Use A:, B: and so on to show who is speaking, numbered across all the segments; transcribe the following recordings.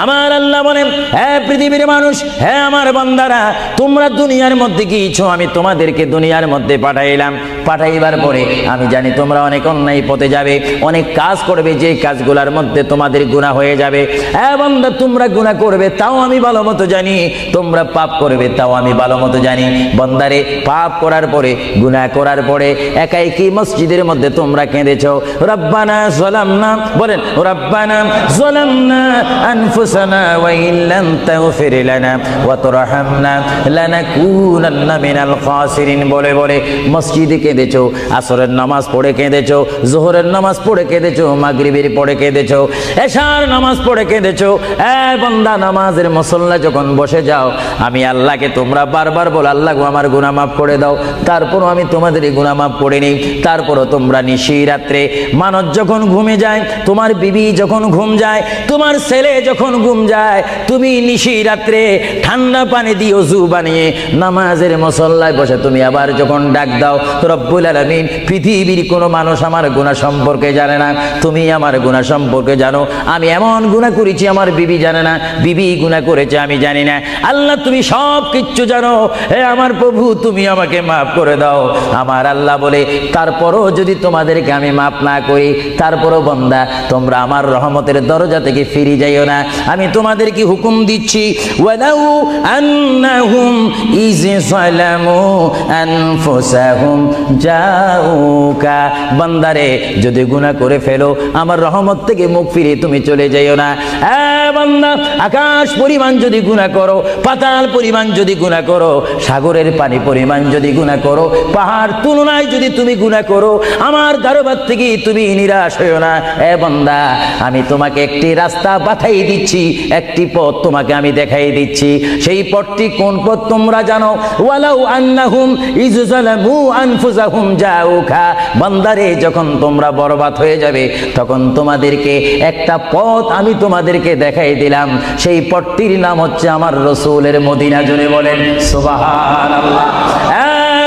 A: আমার আল্লাহ বলেন, হে পৃথিবীর মানুষ, হে আমার বান্দারা, তোমরা দুনিয়ার মধ্যে গিয়েছো, আমি তোমাদেরকে দুনিয়ার মধ্যে পাঠাইলাম। পাঠাইবার পরে আমি জানি তোমরা অনেক অন্যায় পথে যাবে, অনেক কাজ করবে, যে কাজগুলোর মধ্যে তোমাদের গুনাহ হয়ে যাবে। হে বান্দা, তোমরা গুনাহ করবে তাও আমি ভালো মতো জানি, তোমরা পাপ করবে তাও আমি ভালো মতো জানি। বান্দারে, পাপ করার পরে, গুনাহ করার পরে একাই কি মসজিদের মধ্যে তোমরা কেঁদেছো, রব্বানা যালামনা, বলেন রব্বানা যালামনা আনফুসানা ওয়া ইল্লাম তাগফির লানা ওয়া তুরহামনা লানাকুনান্না মিনাল খাসিরিন বলে বলে মসজিদে কেঁদেছো, আসরের নামাজ পড়ে কেঁদেছো, যোহরের নামাজ পড়ে কেঁদেছো, মাগরিবের পড়ে কেঁদেছো, এশার নামাজ পড়ে কেঁদেছো। এ বান্দা, নামাজের মুসল্লা যখন বসে যাও, আমি আল্লাহকে তোমরা বারবার বলো, আল্লাহ গো আমার গুনাহ মাফ করে দাও। তারপরও আমি তোমাদের গুনাহ মাফ করে নিই। তারপরও তোমরা নিশি রাত্রে, মানুষ যখন ঘুমে যায়, তোমার বিবি যখন ঘুম যায়, তোমার ছেলে যখন ঘুম যায়, তুমি নিশি রাত্রে ঠান্ডা পানি দিয়ে ওযু বানিয়ে নামাজের মুসল্লায় বসে তুমি আবার যখন ডাক দাও, রব্বুল আলামিন, পৃথিবীর কোনো মানুষ আমার গুনাহ সম্পর্কে জানে না, তুমি আমার গুনাহ সম্পর্কে জানো। আমি এমন গুনাহ করেছি আমার বিবি জানে না, বিবি গুনাহ করেছে আমি জানি না। আল্লাহ, তুমি সব কিচ্ছু জানো। হে আমার প্রভু, তুমি আমাকে মাফ করে দাও। আমার আল্লাহ বলে, তারপরও যদি তোমাদেরকে আমি মাফ না করি, তারপরও বান্দা, তোমরা আমার রহমতের দরজা থেকে ফিরে যাইও না। আমি তোমাদেরকে হুকুম দিচ্ছি, ওয়ালাউ আন্নাহুম ইয যালামু আনফুসাহুম জাউকা, বান্দারে, যদি গুনাহ করে ফেলো, আমার রহমত থেকে মুখ ফিরে তুমি চলে যাইও না। বান্দা, আকাশ পরিমাণ যদি গুনাহ করো, পাতাল পরিমাণ যদি গুনাহ করো, সাগরের পানি পরিমাণ যদি গুনাহ করো, পাহাড় তুলনায় যদি তুমি গুনাহ করো, আমার দরবার থেকে তুমি নিরাশ হইও না। বান্দা, আমি তোমাকে একটি রাস্তা বাতাই দিচ্ছি, একটি পথ তোমাকে আমি দেখাই দিচ্ছি। সেই পথটি কোন পথ তোমরা জানো? ওয়ালাউ আন্নাহুম ইয যালামু আনফুসাহুম জাউকা, বান্দারে, যখন তোমরা বরবাদ হয়ে যাবে, তখন তোমাদেরকে একটা পথ আমি তোমাদেরকে দেখাই দিলাম। সেই পথটির নাম হচ্ছে আমার রাসূলের মদিনা। জোরে বলেন সুবহানাল্লাহ।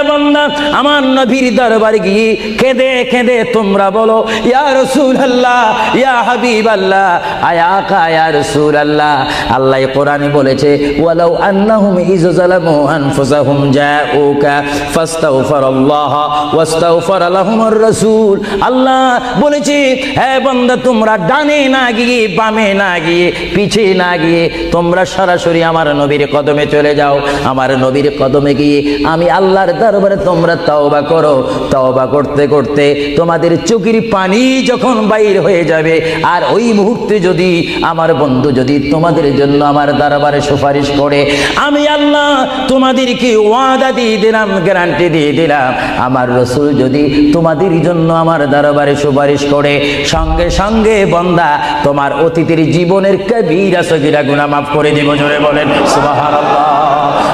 A: বান্দা, আমার নবীর দরবারে গিয়ে কেঁদে কেঁদে তোমরা বলো, ইয়া রাসূলুল্লাহ, ইয়া হাবিবাল্লাহ, আয়াকা ইয়া রাসূলুল্লাহ। আল্লাহ কোরআনে বলেছে, ওয়ালাউ আন্নাহুম ইয যালামু আনফুসাহুম জাউকা ফাস্তাগফিরুল্লাহ ওয়াস্তাগফার লাহুমুর রাসূল। আল্লাহ বলেছে, হে বান্দা, তোমরা ডানে না গিয়ে, বামে না গিয়ে, পিছে না গিয়ে, তোমরা সরাসরি আমার নবীর কদমে চলে যাও। আমার নবীর কদমে গিয়ে আমি আল্লাহর দরবারে তোমরা তওবা করো। তওবা করতে করতে তোমাদের চোখের পানি যখন বাইর হয়ে যাবে, আর ওই মুহূর্তে যদি আমার বন্ধু যদি তোমাদের জন্য আমার দরবারে সুপারিশ করে, আমি আল্লাহ তোমাদেরকে ওয়াদা দিয়ে দিলাম, গ্যারান্টি দিয়ে দিলাম, আমার রাসূল যদি তোমাদের জন্য আমার দরবারে সুপারিশ করে, সঙ্গে সঙ্গে বান্দা, তোমার অতীতের জীবনের কবিরা সগীরা গুনাহ মাফ করে দেব। জোরে বলেন সুবহানাল্লাহ।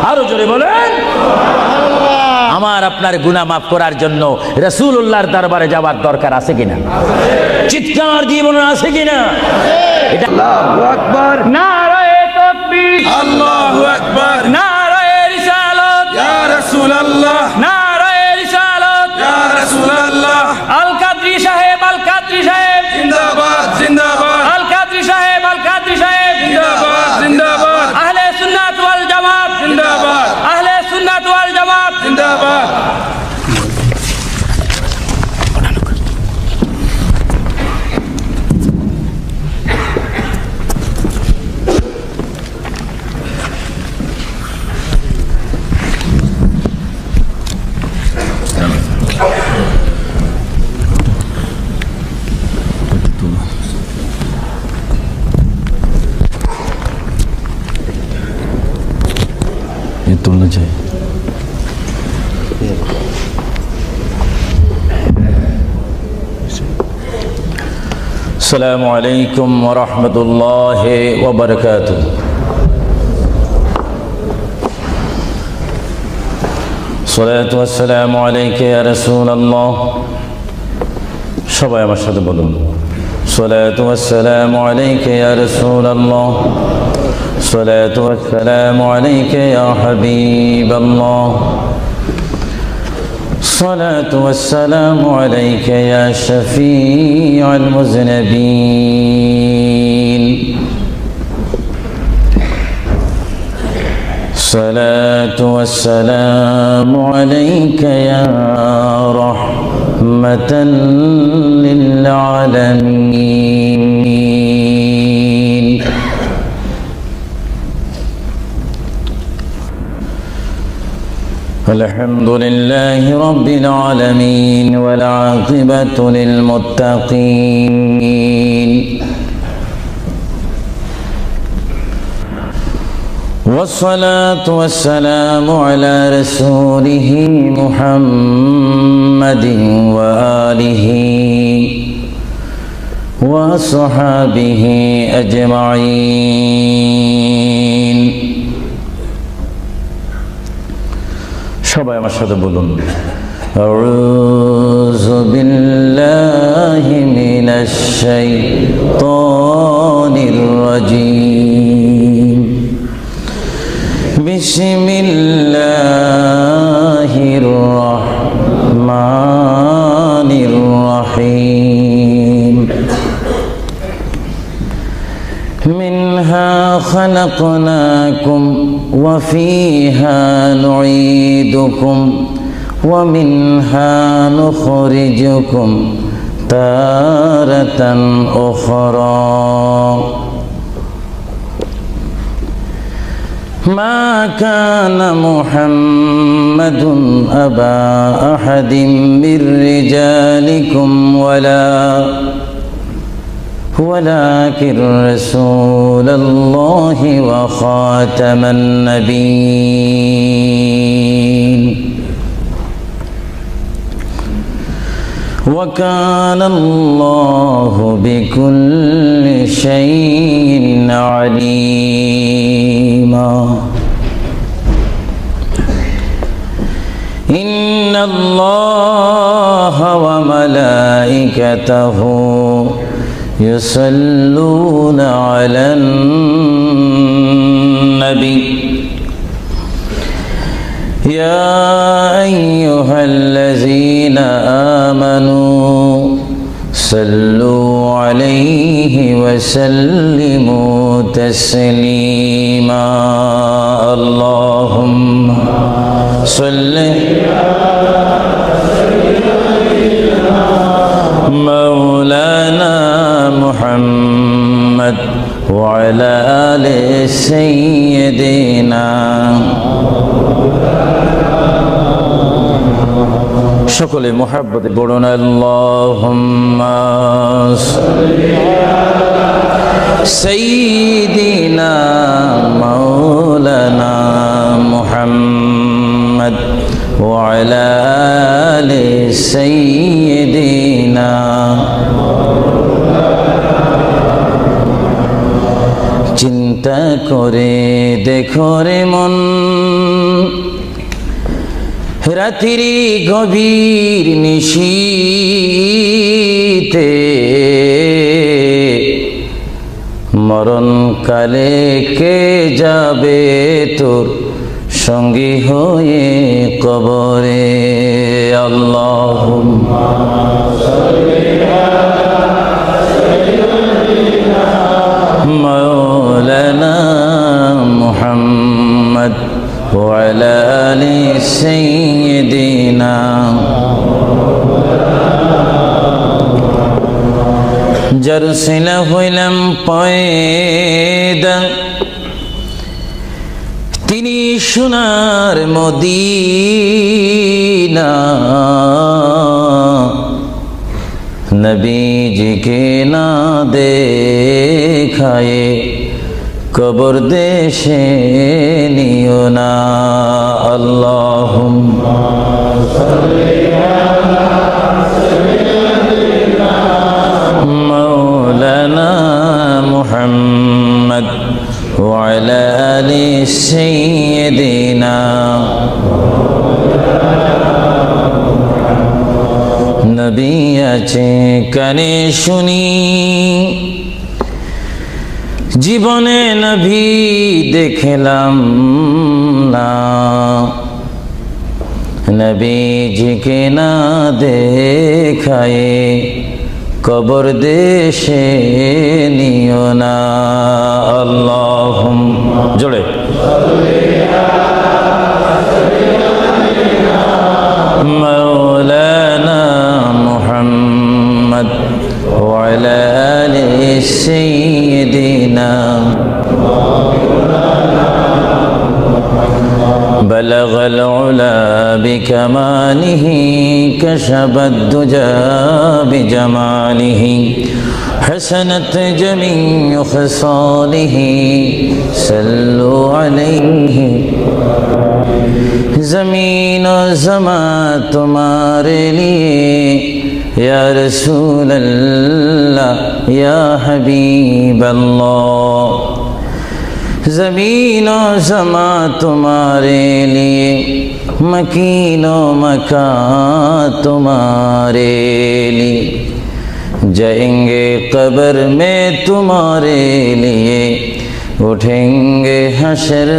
A: আরো জোরে বলেন। আমার আপনার গুনাহ মাফ করার জন্য রাসূলুল্লাহর দরবারে যাওয়ার দরকার আছে কিনা? চিৎকার জীবন আছে কিনা? এটা আল্লাহু আকবার, নারায়ে তাকবীর, আল্লাহু আকবার, নারায়ে রিসালাত, ইয়া রাসূলুল্লাহ, নারায়ে রিসালাত, ইয়া রাসূলুল্লাহ। আল কাদরি সাহেব, আল কাদরি সাহেব জিন্দাবাদ, জিন্দাবাদ। আল কাদরি সাহেব, আল কাদরি সাহেব জিন্দাবাদ, জিন্দাবাদ। আহলে সুন্নাত ওয়াল জামাত জিন্দাবাদ, আহলে সুন্নাত ওয়াল জামাত জিন্দাবাদ। तुलना चाहिए। अस्सलामु अलैकुम वरहमतुल्लाहि वबरकातुह। सलातु वस्सलामु अलैका या रसूलल्लाह। সবাই আমার সাথে বলুন, सलातु वस्सलामु अलैका या रसूलल्लाह, सलातु वस्सलामु अलैका या हबीबल्लाह, सलातु वस्सलामु अलैका या शफीअल मुज़निबीन। الصلاة والسلام عليك يا رحمة للعالمين الحمد لله رب العالمين والعاقبة للمتقين والصلاة والسلام على رسوله محمد وآله وصحابه أجمعين সবাই আমার সাথে বলুন আউযু বিল্লাহি মিনাশ শাইতানির রাজীম বিসমিল্লাহির রহমানির রহিম منها خلقناكم وفيها نعيدكم ومنها نخرجكم تارة أخرى ما كان محمد أبا أحد من رجالكم ولكن رسول الله وخاتم النبيين وكان الله بكل شيء عليما إن الله وملائكته يصلون على النبي يا أيها الذين آمنوا صلوا عليه وسلموا تسليما اللهم صل مولانا محمد وعلى آل سيدنا সকলে মুহাব্বতে পড়ুন আল্লাহুম্মা সাল্লি আলা সাইয়্যিদিনা মাওলানা মুহাম্মদ ওয়া আলা আলি সাইয়্যিদিনা চিন্তা করে দেখো রে মন রাত্রি গভীর নিশীতে মরণ কালে কে যাবে তোর সঙ্গী হয়ে কবরে আল্লাহুম্মা সাল্লি আলা সাইয়্যিদিনা মাওলানা মুহাম্মদ ওয়া আলা আলি সাইয়্যিদিনা জরসিলা হইলাম পয়দা তিনি সোনার মদিনা নবীজিকে না দেখায়ে কবর দেশে নিও না আল্লাহুম্মা সাল্লি আলা সাইয়্যিদিনা মাওলানা মুহাম্মদ ওয়া আলা আলি সাইয়্যিদিনা নবী আছে কানে শুনি জীবনে নবী দেখলাম না নবীজিকে না দেখায়ে কবর দেশে নিও না আল্লাহুম্মা জোরে مولانا محمد وعلى آل سيدنا بلغ العلا بكماله كشف الدجى بجماله حسنت جميع خصاله صلوا عليه زمین و زمان تمہارے لیے یا رسول اللہ یا حبیب اللہ زمین و زمان تمہارے لیے مکین و مکان تمہارے لیے جائیں گے قبر میں تمہارے لیے اٹھیں گے حشر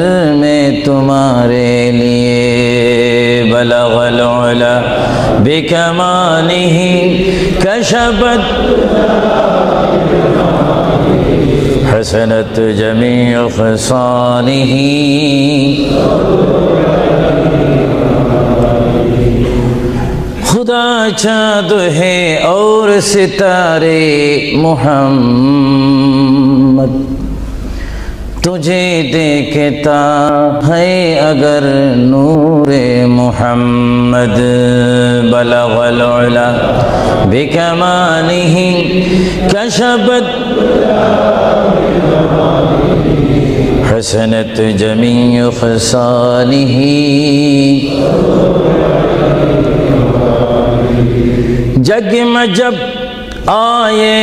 A: میں تمہارے لیے بلغ العلا بکمالہ کشفت حسنت جمیع خصالہ خدا چاند ہے اور ستارے محمد تجھے دیکھتا ہے اگر نور محمد بلغ العلا بکمالہ کشفت حسنت جمیع خصالہ جگ میں جب آئے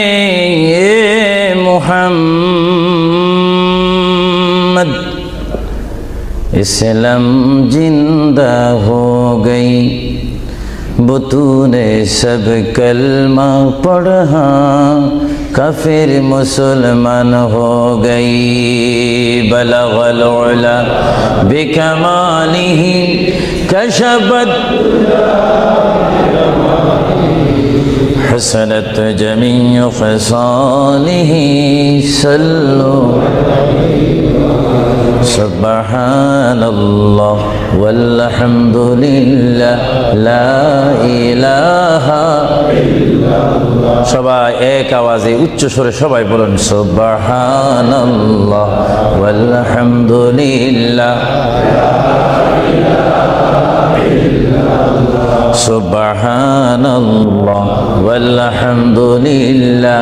A: محمد اسلام زندہ ہو گئی بطون سب کلمہ پڑھا کافر مسلمان ہو گئی بلغ العلا بکمالہ کشفت حسنت جمیع خصالہ صلوا سبحان اللہ والحمد للہ لا الہ সবাই এক আওয়াজে উচ্চ স্বরে সবাই বলুন সুবহানাল্লাহ ওয়ালহামদুলিল্লাহ সুবহানাল্লাহ ওয়ালহামদুলিল্লাহ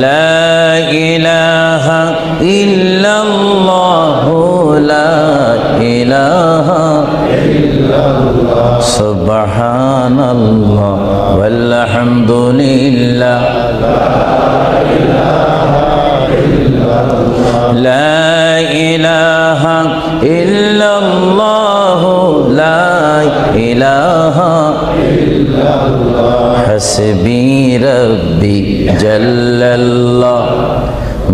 A: লা ইলাহা ইল্লাল্লাহ লা ইলাহা ইল্লাল্লাহ সুবহানাল্লাহ ওয়ালহামদুলিল্লাহ লা ইলাহা ইল্লাল্লাহ লা ইলাহা ইল্লাল্লাহ হাসবি রব্বি জাল্লাল্লাহ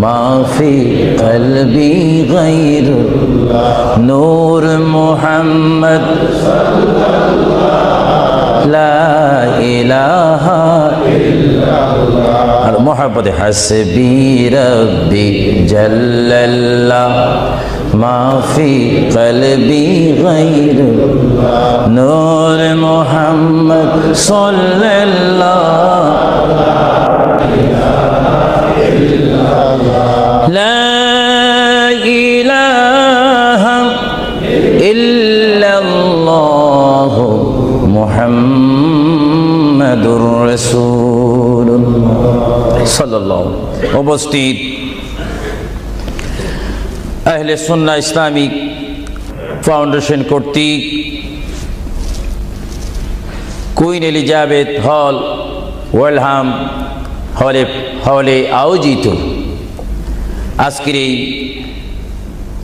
A: মা ফি কলবি গায়রুল্লাহ নূর মুহাম্মদ লা ইলাহা ইল্লাল্লাহ আর মোহাব্বতে হাসবি রব্বি জাল্লাল্লাহ মা ফি কলবি গায়রুল্লাহ নূর মুহাম্মদ সাল্লাল্লাহ লা ইলাহা ইল্লাল্লাহ মুহাম্মাদুর রাসূলুল্লাহ সাল্লাল্লাহু উপস্থিত আহলে সুন্নাহ ইসলামিক ফাউন্ডেশন কর্তৃক কুইন এলিজাবেথ হল ওয়েলহাম হলে আয়োজিত আজকের এই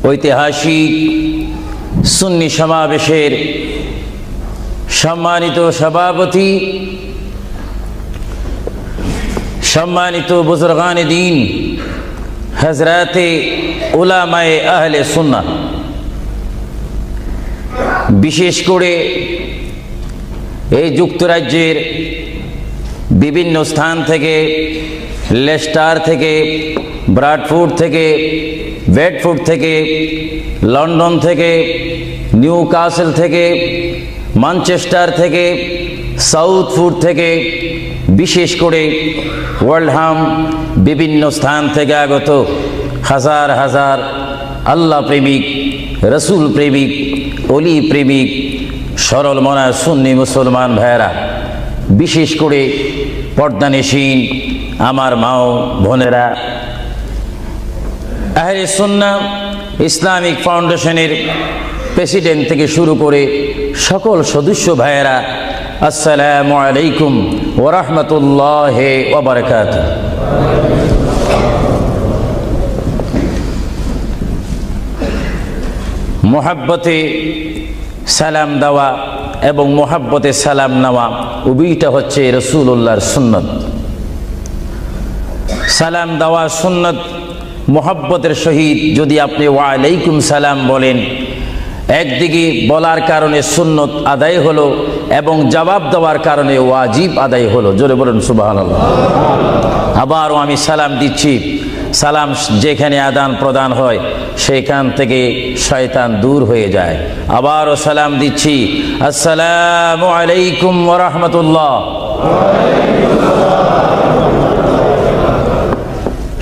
A: ঐতিহাসিক সুন্নি সমাবেশের সম্মানিত সভাপতি, সম্মানিত বুজুর্গানে দ্বীন, হযরতে উলামায়ে আহলে সুন্নাহ, বিশেষ করে এই যুক্তরাজ্যের বিভিন্ন স্থান থেকে, লেস্টার থেকে, ব্রাডফোর্ড থেকে, বেডফোর্ড থেকে, লন্ডন থেকে, নিউ কাসেল থেকে, ম্যানচেস্টার থেকে, সাউথফুড থেকে, বিশেষ করে ওয়ার্ল্ডহাম বিভিন্ন স্থান থেকে আগত হাজার হাজার আল্লাহ প্রেমিক, রসুল প্রেমিক, অলি প্রেমিক, সরল মনা সুন্নি মুসলমান ভাইয়েরা, বিশেষ করে পর্দানিসীন আমার মা ও বোনেরা, আহলে সুন্নাহ ইসলামিক ফাউন্ডেশনের প্রেসিডেন্ট থেকে শুরু করে সকল সদস্য ভাইয়েরা, আসসালামু আলাইকুম ওয়া রাহমাতুল্লাহি ওয়া বারাকাতুহু। মোহাব্বতে সালাম দেওয়া এবং মোহাব্বতে সালাম নেওয়া উভয়টা হচ্ছে রাসূলুল্লাহর সুন্নত। সালাম দেওয়া সুন্নত। মোহাব্বতের সহিত যদি আপনি ওয়া আলাইকুম সালাম বলেন, একদিকে বলার কারণে সুন্নত আদায় হলো এবং জবাব দেওয়ার কারণে ওয়াজিব আদায় হলো। জোরে বলুন সুবহানাল্লাহ। আবারও আমি সালাম দিচ্ছি, সালাম যেখানে আদান প্রদান হয় সেখান থেকে শয়তান দূর হয়ে যায়। আবারও সালাম দিচ্ছি, আসসালামু আলাইকুম ওয়া রাহমাতুল্লাহ।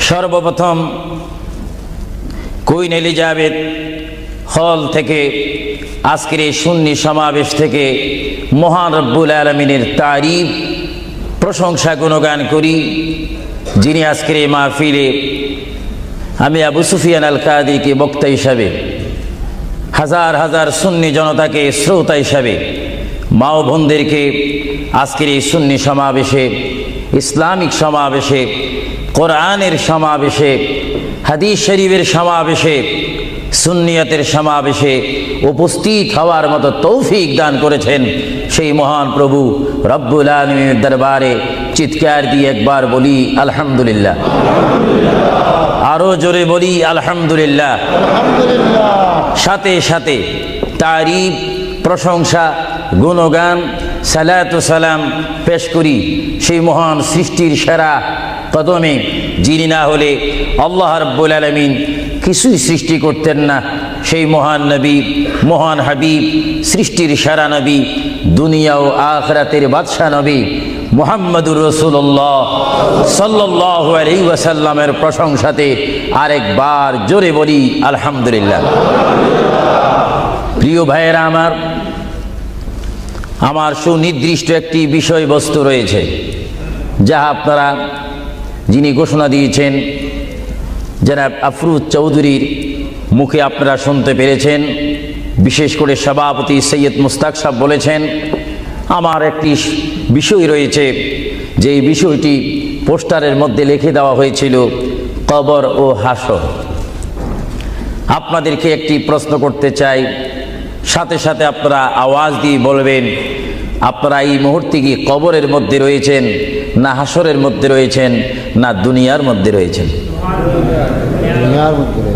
A: সর্বপ্রথম কুইন এলিজাবেথ হল থেকে আজকের এই সুন্নি সমাবেশ থেকে মহান রব্বুল আলামিনের তারিফ প্রশংসা গুণগান করি, যিনি আজকের এই মাহফিলে আমি আবু সুফিয়ান আল কাদিকে বক্তা হিসাবে, হাজার হাজার সুন্নি জনতাকে শ্রোতা হিসাবে, মা ও বোনদেরকে আজকের এই সুন্নি সমাবেশে, ইসলামিক সমাবেশে, কোরআনের সমাবেশে, হাদিস শরীফের সমাবেশে, সুন্নিয়তের সমাবেশে উপস্থিত হওয়ার মতো তৌফিক দান করেছেন সেই মহান প্রভু রব্বুল আলামিনের দরবারে চিৎকার দিয়ে একবার বলি আলহামদুলিল্লাহ। আরো জোরে বলি আলহামদুলিল্লাহ। সাথে সাথে তারিফ, প্রশংসা, গুণগান, সালাত ও সালাম পেশ করি সেই মহান সৃষ্টির সেরা কদমে, যিনি না হলে আল্লাহ রাব্বুল আলামিন কিছুই সৃষ্টি করতেন না, সেই মহান নবী, মহান হাবিব, সৃষ্টির সেরা নবী, দুনিয়া ও আখিরাতের বাদশা নবী মুহাম্মদুর রাসূলুল্লাহ সাল্লাল্লাহু আলাইহি ওয়াসাল্লামের প্রশংসাতে আরেকবার জোরে বলি আলহামদুলিল্লাহ। প্রিয় ভাইয়েরা আমার সুনির্দিষ্ট একটি বিষয়বস্তু রয়েছে, যা আপনারা, যিনি ঘোষণা দিয়েছেন জনাব আফরুজ চৌধুরীর মুখে আপনারা শুনতে পেরেছেন। বিশেষ করে সভাপতি সৈয়দ মুস্তাক সাহেব বলেছেন, আমার একটি বিষয় রয়েছে, যে এই বিষয়টি পোস্টারের মধ্যে লিখে দেওয়া হয়েছিল, কবর ও হাসর। আপনাদেরকে একটি প্রশ্ন করতে চাই, সাথে সাথে আপনারা আওয়াজ দিয়ে বলবেন, আপনারা এই মুহূর্তে কি কবরের মধ্যে রয়েছেন, না হাসরের মধ্যে রয়েছেন, না দুনিয়ার মধ্যে রয়েছেন?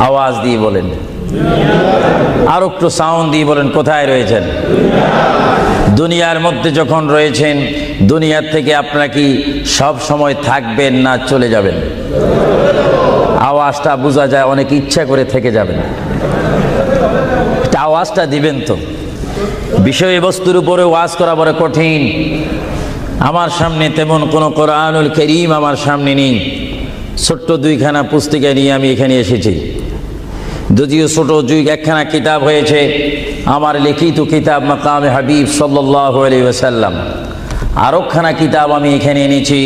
A: আওয়াজ দিয়ে বলেন, আর একটু সাউন্ড দিয়ে বলেন, কোথায় রয়েছেন? দুনিয়ার মধ্যে যখন রয়েছেন, দুনিয়ার থেকে আপনারা কি সব সময় থাকবেন না চলে যাবেন? আওয়াজটা বোঝা যায় অনেক ইচ্ছা করে থেকে যাবেন, আওয়াজটা দিবেন তো। বিষয়বস্তুর উপরে ওয়াজ করা বড় কঠিন। আমার সামনে তেমন কোনো কোরআনুল কারীম আমার সামনে নেই, ছোট্ট দুইখানা পুস্তিকা নিয়ে আমি এখানে এসেছি। যদিও ছোট একখানা কিতাব হয়েছে, আমার লিখিত কিতাব মাকামে হাবিব সাল্লাল্লাহু আলাইহি ওয়াসাল্লাম। আরেকখানা কিতাব আমি এখানে এনেছি,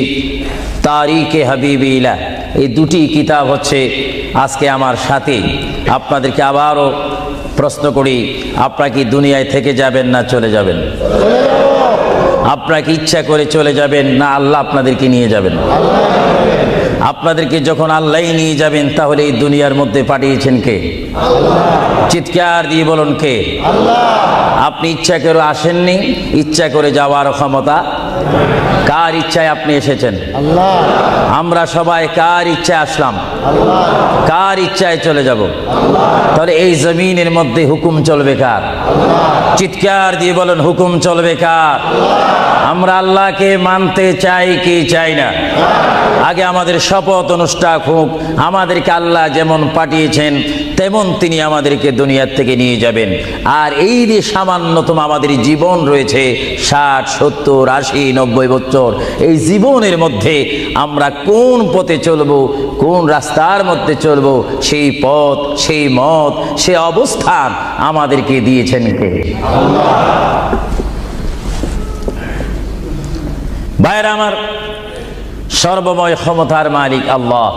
A: তারিকে হাবিবিল্লাহ। এই দুটি কিতাব হচ্ছে আজকে আমার সাথে। আপনাদেরকে আবারও প্রশ্ন করি, আপনারা কি দুনিয়ায় থেকে যাবেন না চলে যাবেন? আপনারা কি ইচ্ছা করে চলে যাবেন, না আল্লাহ আপনাদেরকে নিয়ে যাবেন? আপনাদেরকে যখন আল্লাহই নিয়ে যাবেন, তাহলে এই দুনিয়ার মধ্যে পাঠিয়েছেন কে? চিৎকার দিয়ে বলুন কে? আপনি ইচ্ছা করে আসেননি, ইচ্ছা করে যাওয়ার ক্ষমতা কার ইচ্ছায় আপনি এসেছেন?
B: আল্লাহ।
A: আমরা সবাই কার ইচ্ছায় আসলাম?
B: আল্লাহ।
A: কার ইচ্ছায় চলে যাব? তাহলে এই জমিনের মধ্যে হুকুম চলবে কার? চিৎকার দিয়ে বলেন, হুকুম চলবে কার? আমরা আল্লাহকে মানতে চাই কি চাই না? আগে আমাদের শপথ অনুষ্ঠান হোক, আমাদেরকে আল্লাহ যেমন পাঠিয়েছেন তেমন তিনি আমাদেরকে দুনিয়ার থেকে নিয়ে যাবেন। আর এই যে সামান্যতম আমাদের জীবন রয়েছে 60, 70, 80, 90 বছর, এই জীবনের মধ্যে আমরা কোন পথে চলবো, কোন রাস্তার মধ্যে চলবো, সেই পথ, সেই মত, সে অবস্থান আমাদেরকে দিয়েছেন কে? ভাইরা আমার, সর্বময় ক্ষমতার মালিক আল্লাহ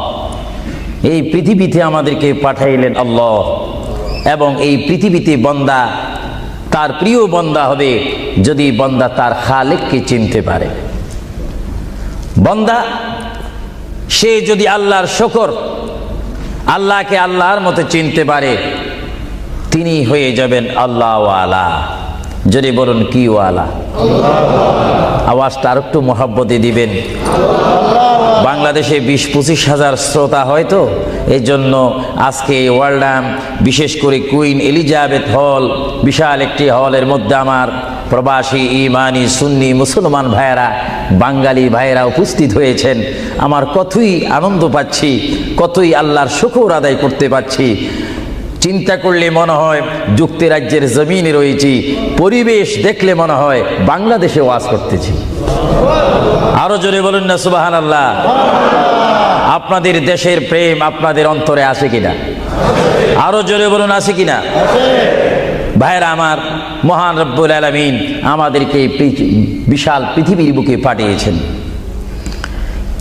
A: এই পৃথিবীতে আমাদেরকে পাঠাইলেন আল্লাহ, এবং এই পৃথিবীতে বান্দা তার প্রিয় বান্দা হবে যদি বান্দা তার খালেককে চিনতে পারে। বান্দা সে যদি আল্লাহর শুকর, আল্লাহকে আল্লাহর মতো চিনতে পারে, তিনি হয়ে যাবেন আল্লাহ ওয়ালা। যদি বলুন কি ওয়ালা? আওয়াজটা আর একটু মহব্বতে দিবেন। বাংলাদেশে 20-25 হাজার শ্রোতা হয়তো, এই জন্য আজকে ওয়ার্ল্ডাম, বিশেষ করে কুইন এলিজাবেথ হল, বিশাল একটি হলের মধ্যে আমার প্রবাসী ইমানি সুন্নি মুসলমান ভাইয়েরা, বাঙালি ভাইয়েরা উপস্থিত হয়েছেন। আমার কতই আনন্দ পাচ্ছি, কতই আল্লাহর শুকর আদায় করতে পারছি। চিন্তা করলে মনে হয় যুক্তরাজ্যের জমিনে রয়েছি, পরিবেশ দেখলে মনে হয় বাংলাদেশে ওয়াজ করতেছি। আরো জোরে বলুন না সুবহানাল্লাহ। আপনাদের দেশের প্রেম আপনাদের অন্তরে আছে কিনা? আরো জোরে বলুন আছে কিনা? ভাইরা আমার, মহান রব্বুল আলামিন আমাদেরকে বিশাল পৃথিবীর বুকে পাঠিয়েছেন।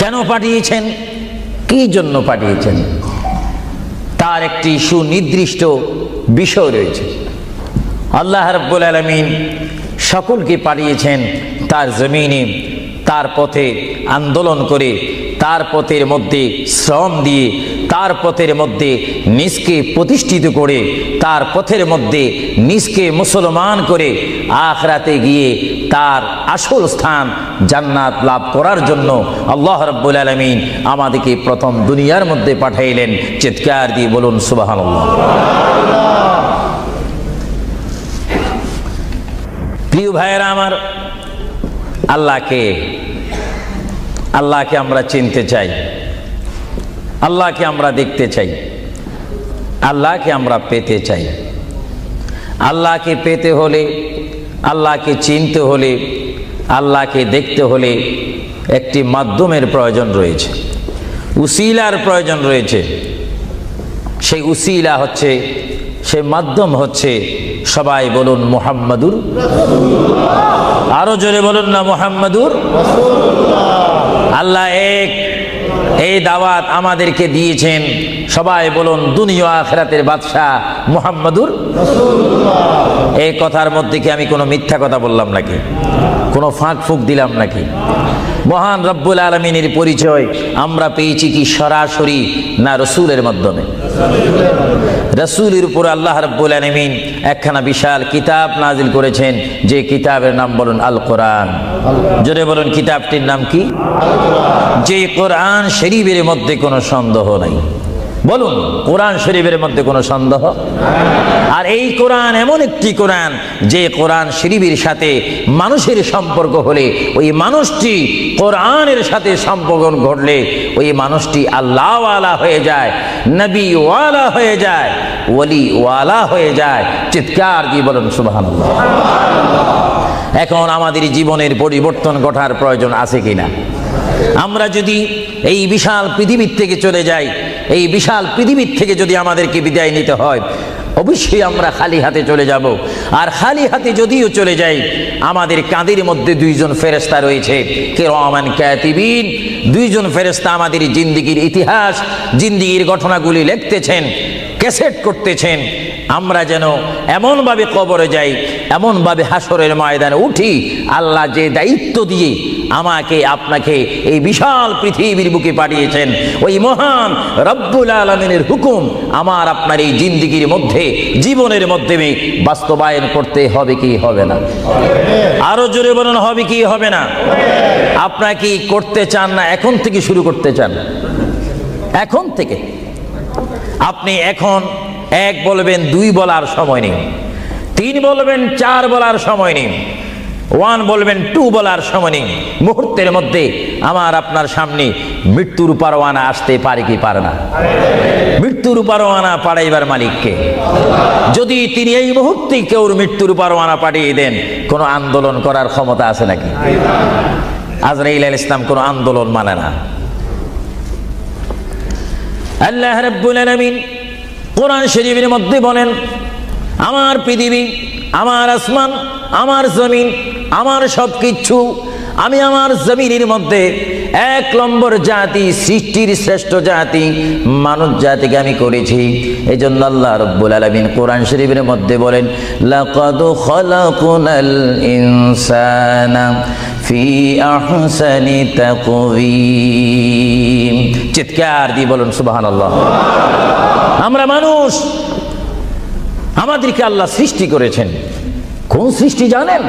A: কেন পাঠিয়েছেন? কি জন্য পাঠিয়েছেন? তার একটি সুনির্দিষ্ট বিষয় রয়েছে। আল্লাহ রাব্বুল আলামিন সকলকে পাঠিয়েছেন তার জমিনে, তার পথে আন্দোলন করে, তার পথের মধ্যে শ্রম দিয়ে, তার পথের মধ্যে নিজকে প্রতিষ্ঠিত করে, তার পথের মধ্যে নিজকে মুসলমান করে আখিরাতে গিয়ে তার আসল স্থান জান্নাত লাভ করার জন্য আল্লাহ রাব্বুল আলামিন আমাদেরকে প্রথম দুনিয়ার মধ্যে পাঠাইলেন। চিৎকার দিয়ে বলুন সুবহানাল্লাহ। প্রিয় ভাইয়েরা আমার, আল্লাহকে আমরা চিনতে চাই, আল্লাহকে আমরা দেখতে চাই, আল্লাহকে আমরা পেতে চাই। আল্লাহকে পেতে হলে, আল্লাহকে চিনতে হলে, আল্লাহকে দেখতে হলে একটি মাধ্যমের প্রয়োজন রয়েছে, উসিলার প্রয়োজন রয়েছে। সেই উসিলা হচ্ছে, সেই মাধ্যম হচ্ছে, সবাই বলুন মুহাম্মাদুর রাসূলুল্লাহ। আরো জোরে বলুন না মুহাম্মাদুর রাসূলুল্লাহ। আল্লাহ এক, এই দাওয়াত আমাদেরকে দিয়েছেন। সবাই বলুন দুনিয়া আখিরাতের বাদশাহ মুহাম্মাদুর রাসূলুল্লাহ। এই কথার মধ্যে কি আমি কোনো মিথ্যা কথা বললাম নাকি? কোনো ফাঁক ফুক দিলাম নাকি? মহান রব্বুল আলামিনের পরিচয় আমরা পেয়েছি কি সরাসরি, না রসুলের মাধ্যমে? রসুলের উপর আল্লাহ রব্বুল আলামিন একখানা বিশাল কিতাব নাজিল করেছেন, যে কিতাবের নাম বলুন আল কোরআন। জোরে বলুন কিতাবটির নাম কি? যে কোরআন শরীফের মধ্যে কোনো সন্দেহ নাই। বলুন কোরআন শরীফের মধ্যে কোনো সন্দেহ? আর এই কোরআন এমন একটি কোরআন, যে কোরআন শরীফের সাথে মানুষের সম্পর্ক হলে, ওই মানুষটি কোরআনের সাথে সম্পর্ক ঘটলে ওই মানুষটি আল্লাহওয়ালা হয়ে যায়, নবীওয়ালা হয়ে যায়, ওয়ালিওয়ালা হয়ে যায়। চিৎকার দিয়ে বলুন সুবহানাল্লাহ। এখন আমাদের জীবনের পরিবর্তন ঘটার প্রয়োজন আছে কিনা? আমরা যদি এই বিশাল পৃথিবীর থেকে চলে যাই, এই বিশাল পৃথিবীর থেকে যদি আমাদেরকে বিদায় নিতে হয়, অবশ্যই আমরা খালি হাতে চলে যাব। আর খালি হাতে যদিও চলে যাই, আমাদের কাঁধের মধ্যে দুইজন ফেরেশতা রয়েছে, কিরামান কাতিবিন। দুইজন ফেরেশতা আমাদের জিন্দেগির ইতিহাস, জিন্দেগির ঘটনাগুলি লিখতেছেন, ক্যাসেট করতেছেন। আমরা যেন এমনভাবে কবরে যাই, এমনভাবে হাসরের ময়দানে উঠি, আল্লাহ যে দায়িত্ব দিয়ে আমাকে আপনাকে এই বিশাল পৃথিবীর বুকে পাঠিয়েছেন। ওই মহান রব্বুল আলামিনের হুকুম আমার আপনার এই জিন্দেগির মধ্যে, জীবনের মাধ্যমে বাস্তবায়ন করতে হবে কি হবে না? আরো জোরে বলুন, হবে কি হবে না? আপনারা কি করতে চান না এখন থেকে শুরু করতে চান? এখন থেকে আপনি এখন 1 বলবেন, 2 বলার সময় নেই, 3 বলবেন, 4 বলার সময় নেই, 1 বলবেন, 2 বলার সময় নেই। মুহূর্তের মধ্যে আমার আপনার সামনে মৃত্যুর পরোয়ানা আসতে পারে কি পারে না? মৃত্যুর পরোয়ানা পাঠাইবার মালিককে। যদি তিনি এই মুহূর্তে কেউ মৃত্যুর পরোয়ানা পাঠিয়ে দেন, কোনো আন্দোলন করার ক্ষমতা আছে নাকি? আজরাইল আলাইহিস সালাম কোনো আন্দোলন মানে না। আল্লাহ রাব্বুল আলামিন কোরআন শরীফের মধ্যে বলেন, আমার পৃথিবী, আমার আসমান, আমার জমিন, আমার সবকিছু, আমি আমার জমিনের মধ্যে 1 নম্বর জাতি, সৃষ্টির শ্রেষ্ঠ জাতি মানব জাতিকে আমি করেছি। এই জন্য আল্লাহ রাব্বুল আলামিন কোরআন শরীফের মধ্যে বলেন, লাকাদ খালাকুনাল ইনসানা ফি আহসানি তাকওয়িম। চিৎকার দিয়ে বলুন সুবহানাল্লাহ। আমরা মানুষ, আমাদেরকে আল্লাহ সৃষ্টি করেছেন। কোন সৃষ্টি জানেন?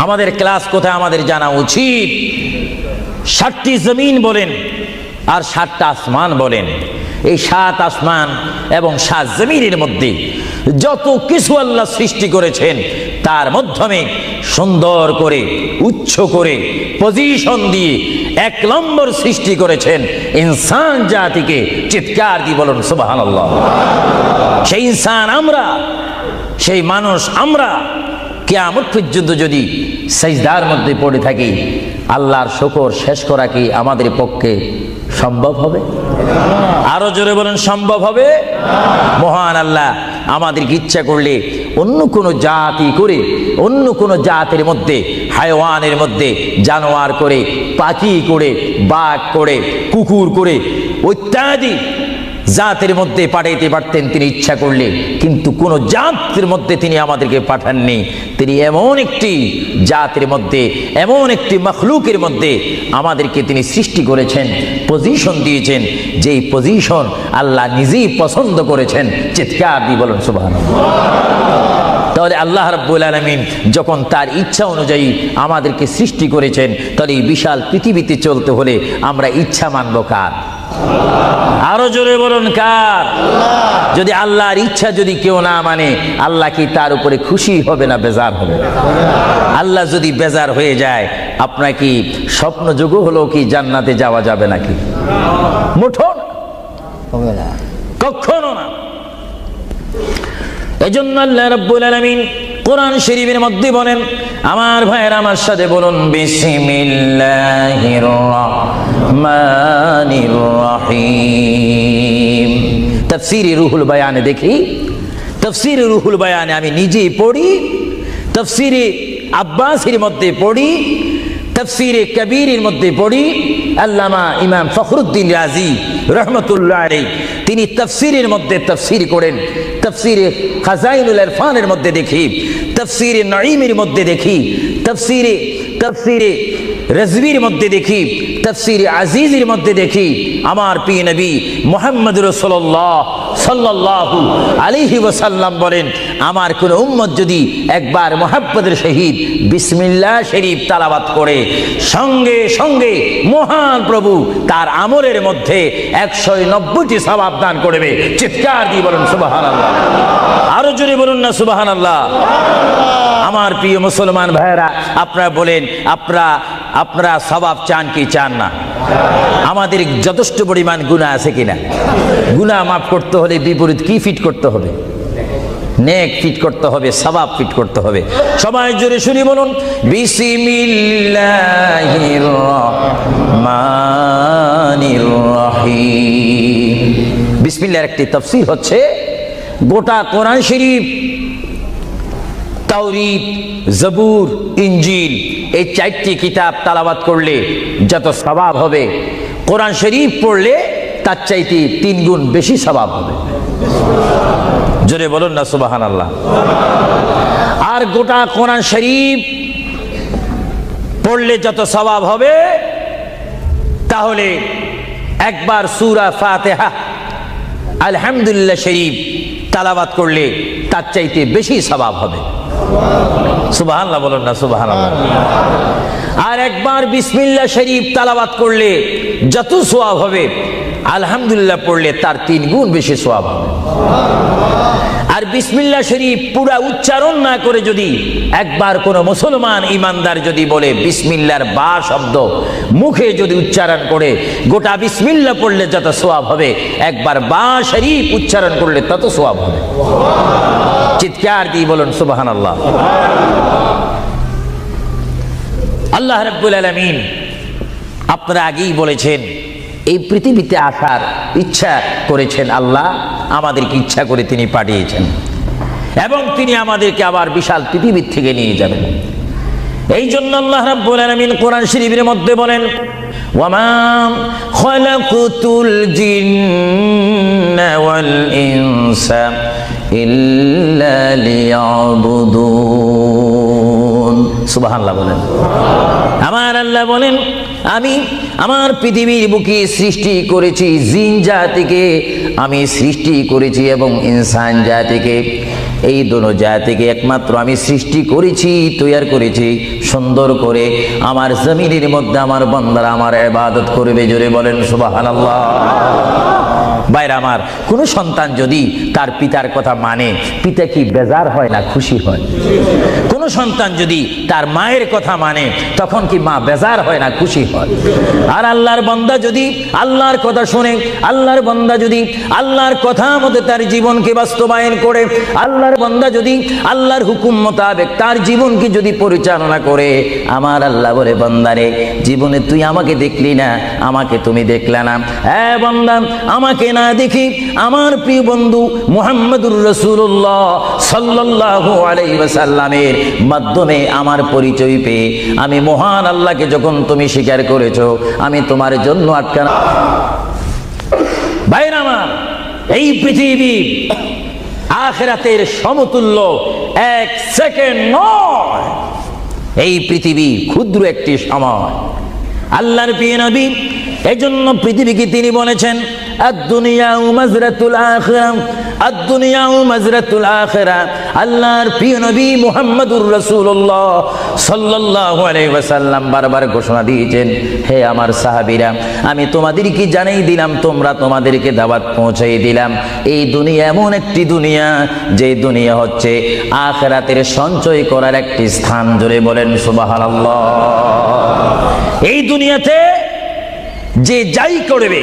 A: আমাদের ক্লাস কোথায় আমাদের জানা উচিত। 7টি জমিন বলেন আর 7টা আসমান বলেন। এই 7 আসমান এবং 7 জমিনের মধ্যে যত কিছু আল্লাহ সৃষ্টি করেছেন, তার মাধ্যমে সুন্দর করে, উচ্চ করে, পজিশন দিয়ে 1 নম্বর সৃষ্টি করেছেন ইনসান জাতিকে। চিৎকার দিয়ে বলুন সুবহানাল্লাহ। সেই ইনসান আমরা, সেই মানুষ আমরা, কিয়ামত পর্যন্ত যদি সিজদার মধ্যে পড়ে থাকি, আল্লাহর শুকর শেষ করা কি আমাদের পক্ষে সম্ভব হবে? আরো জোরে বলেন, সম্ভব হবে? মহান আল্লাহ আমাদেরকে ইচ্ছা করলে অন্য কোনো জাতি করে, অন্য কোনো জাতের মধ্যে, হায়াওয়ানের মধ্যে জানোয়ার করে, পাখি করে, বাঘ করে, কুকুর করে, ইত্যাদি জাতের মধ্যে পাঠাইতে পারতেন তিনি ইচ্ছা করলে, কিন্তু কোন জাতের মধ্যে তিনি আমাদেরকে পাঠাননি। তিনি এমন একটি জাতের মধ্যে, এমন একটি মখলুকের মধ্যে আমাদেরকে তিনি সৃষ্টি করেছেন, পজিশন দিয়েছেন, যেই পজিশন আল্লাহ নিজেই পছন্দ করেছেন। চিৎকার দিয়ে বলুন সুবহানাল্লাহ। তাহলে আল্লাহ রাব্বুল আলামিন যখন তার ইচ্ছা অনুযায়ী আমাদেরকে সৃষ্টি করেছেন, তাহলে এই বিশাল পৃথিবীতে চলতে হলে আমরা ইচ্ছা মানব কার? আরো জোরে বলুন কার? যদি আল্লাহর ইচ্ছা যদি কেউ না মানে, আল্লাহ কি তার উপরে খুশি হবে না বেজার হবে? আল্লাহ যদি বেজার হয়ে যায়, আপনার কি স্বপ্ন যোগ হলো কি জান্নাতে যাওয়া যাবে নাকি? মুঠো হবে না, কখনো না। এজন্য আল্লাহ রাব্বুল আলামিন কোরআন শরীফের মধ্যে বলেন, আমার ভাইয়েরা আমার সাথে বলুন, বিসমিল্লাহির রহমানির রহিম। তাফসীরে রুহুল বায়ানে দেখি, তাফসীরে রুহুল বায়ানে আমি নিজেই পড়ি, তাফসীরে আব্বাসীর মধ্যে পড়ি, তাফসীরে কবীরের মধ্যে পড়ি। আল্লামা ইমাম ফখরুদ্দিন রাজি রহমতুল্লাহ আলাইহি তিনি তাফসীরের মধ্যে তাফসীর করেন। তাফসীরে খাজাইনুল ইরফানের মধ্যে দেখি, তাফসীরে নাঈমের মধ্যে দেখি, তাফসীরে রাজবীর মধ্যে দেখি, তাফসীরে আজিজের মধ্যে দেখি। আমার প্রিয় নবী মুহাম্মদ রাসূলুল্লাহ সাল্লাল্লাহু আলাইহি ওয়াসাল্লাম বলেন, আমার কোন উম্মত যদি একবার মুহাব্বতের সহিত বিসমিল্লাহ শরীফ তেলাওয়াত করে, সঙ্গে সঙ্গে মহান প্রভু তার আমলের মধ্যে 190টি সওয়াব দান করবে। চিৎকার দিয়ে বলুন সুবহানাল্লাহ। আরো জোরে বলুন না সুবহানাল্লাহ। আমার প্রিয় মুসলমান ভাইয়েরা, আপনারা বলেন, আপনারা সওয়াব চান কি চান না? আমাদের যথেষ্ট পরিমাণ গুনাহ আছে কিনা? গুনাহ মাফ করতে হলে বিপরীত কি ফিট করতে হবে? নেক ফিট করতে হবে, সওয়াব ফিট করতে হবে। সবাই জোরে শুনি বলুন, বিসমিল্লাহির রহমানির রহিম। বিসমিল্লাহর একটি তাফসীর হচ্ছে, গোটা কোরআন শরীফ, তাওরীত, জবুর, ইনজিল, এই 4টি কিতাব তেলাওয়াত করলে যত সওয়াব হবে, কোরআন শরীফ পড়লে তার চাইতে 3 গুণ বেশি সওয়াব হবে। জোরে বলুন না সুবহানাল্লাহ। আর গোটা কোরআন শরীফ পড়লে যত সওয়াব হবে, তাহলে একবার সূরা ফাতিহা আলহামদুলিল্লাহ শরীফ তেলাওয়াত করলে তার চাইতে বেশি সওয়াব হবে। সুবহানাল্লাহ বলুন না, সুবহানাল্লাহ। আর একবার বিসমিল্লাহ শরীফ তেলাওয়াত করলে যত সওয়াব হবে, আলহামদুলিল্লাহ পড়লে তার 3 গুণ বেশি সওয়াব হবে। আর বিসমিল্লাহ শরীফ পুরা উচ্চারণ না করে যদি একবার কোনো মুসলমান ইমানদার যদি বলে বিসমিল্লাহর বা শব্দ মুখে যদি উচ্চারণ করে, গোটা বিসমিল্লাহ পড়লে যত সওয়াব হবে, একবার বা শরীফ উচ্চারণ করলে তত সওয়াব হবে। চিৎকার দিয়ে বলুন সুবহানাল্লাহ। আল্লাহ রাব্বুল আলামিন আপনারা আগেই বলেছেন, এই পৃথিবীতে আসার ইচ্ছা করেছেন আল্লাহ, আমাদেরকে ইচ্ছা করে তিনি পাঠিয়েছেন এবং তিনি আমাদেরকে আবার বিশাল পৃথিবীর থেকে নিয়ে যাবেন। এই জন্য আল্লাহ রাব্বুল আলামিন কোরআন শরীফের মধ্যে বলেন, ওয়ামা খালাকুতুল জিন্না ওয়াল ইনসা ইল্লা লিয়াবুদুন। সুবহানাল্লাহ বলেন। আমার আল্লাহ বলেন, আমি আমার পৃথিবীর বুকে সৃষ্টি করেছি জিন জাতিকে, আমি সৃষ্টি করেছি এবং ইনসান জাতিকে। এই দোনো জাতিকে একমাত্র আমি সৃষ্টি করেছি, তৈরি করেছি সুন্দর করে। আমার জমিনের মধ্যে আমার বান্দারা আমার ইবাদত করবে। জোরে বলেন সুবহানাল্লাহ। ভাইরা আমার, কোন সন্তান যদি তার পিতার কথা মানে, পিতা কি বেজার হয় না খুশি হয়? কোন সন্তান যদি তার মায়ের কথা মানে, তখন কি মা বেজার হয় না খুশি হয়? আর আল্লাহর বান্দা যদি আল্লাহর কথা শুনে, আল্লাহর বান্দা যদি আল্লাহর কথা মতো তার জীবনকে বাস্তবায়ন করে, আল্লাহর বান্দা যদি আল্লাহর হুকুম মোতাবেক তার জীবনকে যদি পরিচালনা করে, আমার আল্লাহ বলে, বান্দারে জীবনে তুই আমাকে দেখলি না, আমাকে তুমি দেখলে না। হ্যাঁ বান্দা, আমাকে না দেখি আমার প্রিয় বন্ধু মুহাম্মদুর রাসূলুল্লাহ সাল্লাল্লাহু আলাইহি ওয়াসাল্লামের মাধ্যমে আমার পরিচয় পেয়ে আমি মহান আল্লাহকে যখন তুমি স্বীকার করেছো, আমি তোমার জন্য আটকানা। ভাইরা আমার, এই পৃথিবী আখিরাতের সমতুল্য 1 সেকেন্ড নয়। এই পৃথিবী ক্ষুদ্র একটি সময়। আল্লাহর প্রিয় নবী এজন্য পৃথিবীকে তিনি বলেছেন, আদ-দুনিয়াউ মাজরাতুল আখিরাহ, আদ-দুনিয়াউ মাজরাতুল আখিরাহ। আল্লাহর প্রিয় নবী মুহাম্মদুর রাসূলুল্লাহ সাল্লাল্লাহু আলাইহি ওয়াসাল্লাম বারবার ঘোষণা দিয়েছেন, হে আমার সাহাবীরা, আমি তোমাদেরকে জানাই দিলাম, তোমরা তোমাদেরকে দাওয়াত পৌঁছাই দিলাম, এই দুনিয়া এমন একটি দুনিয়া, যে দুনিয়া হচ্ছে আখিরাতের সঞ্চয় করার একটি স্থান। জোরে বলেন সুবহানাল্লাহ। এই দুনিয়াতে যে যাই করবে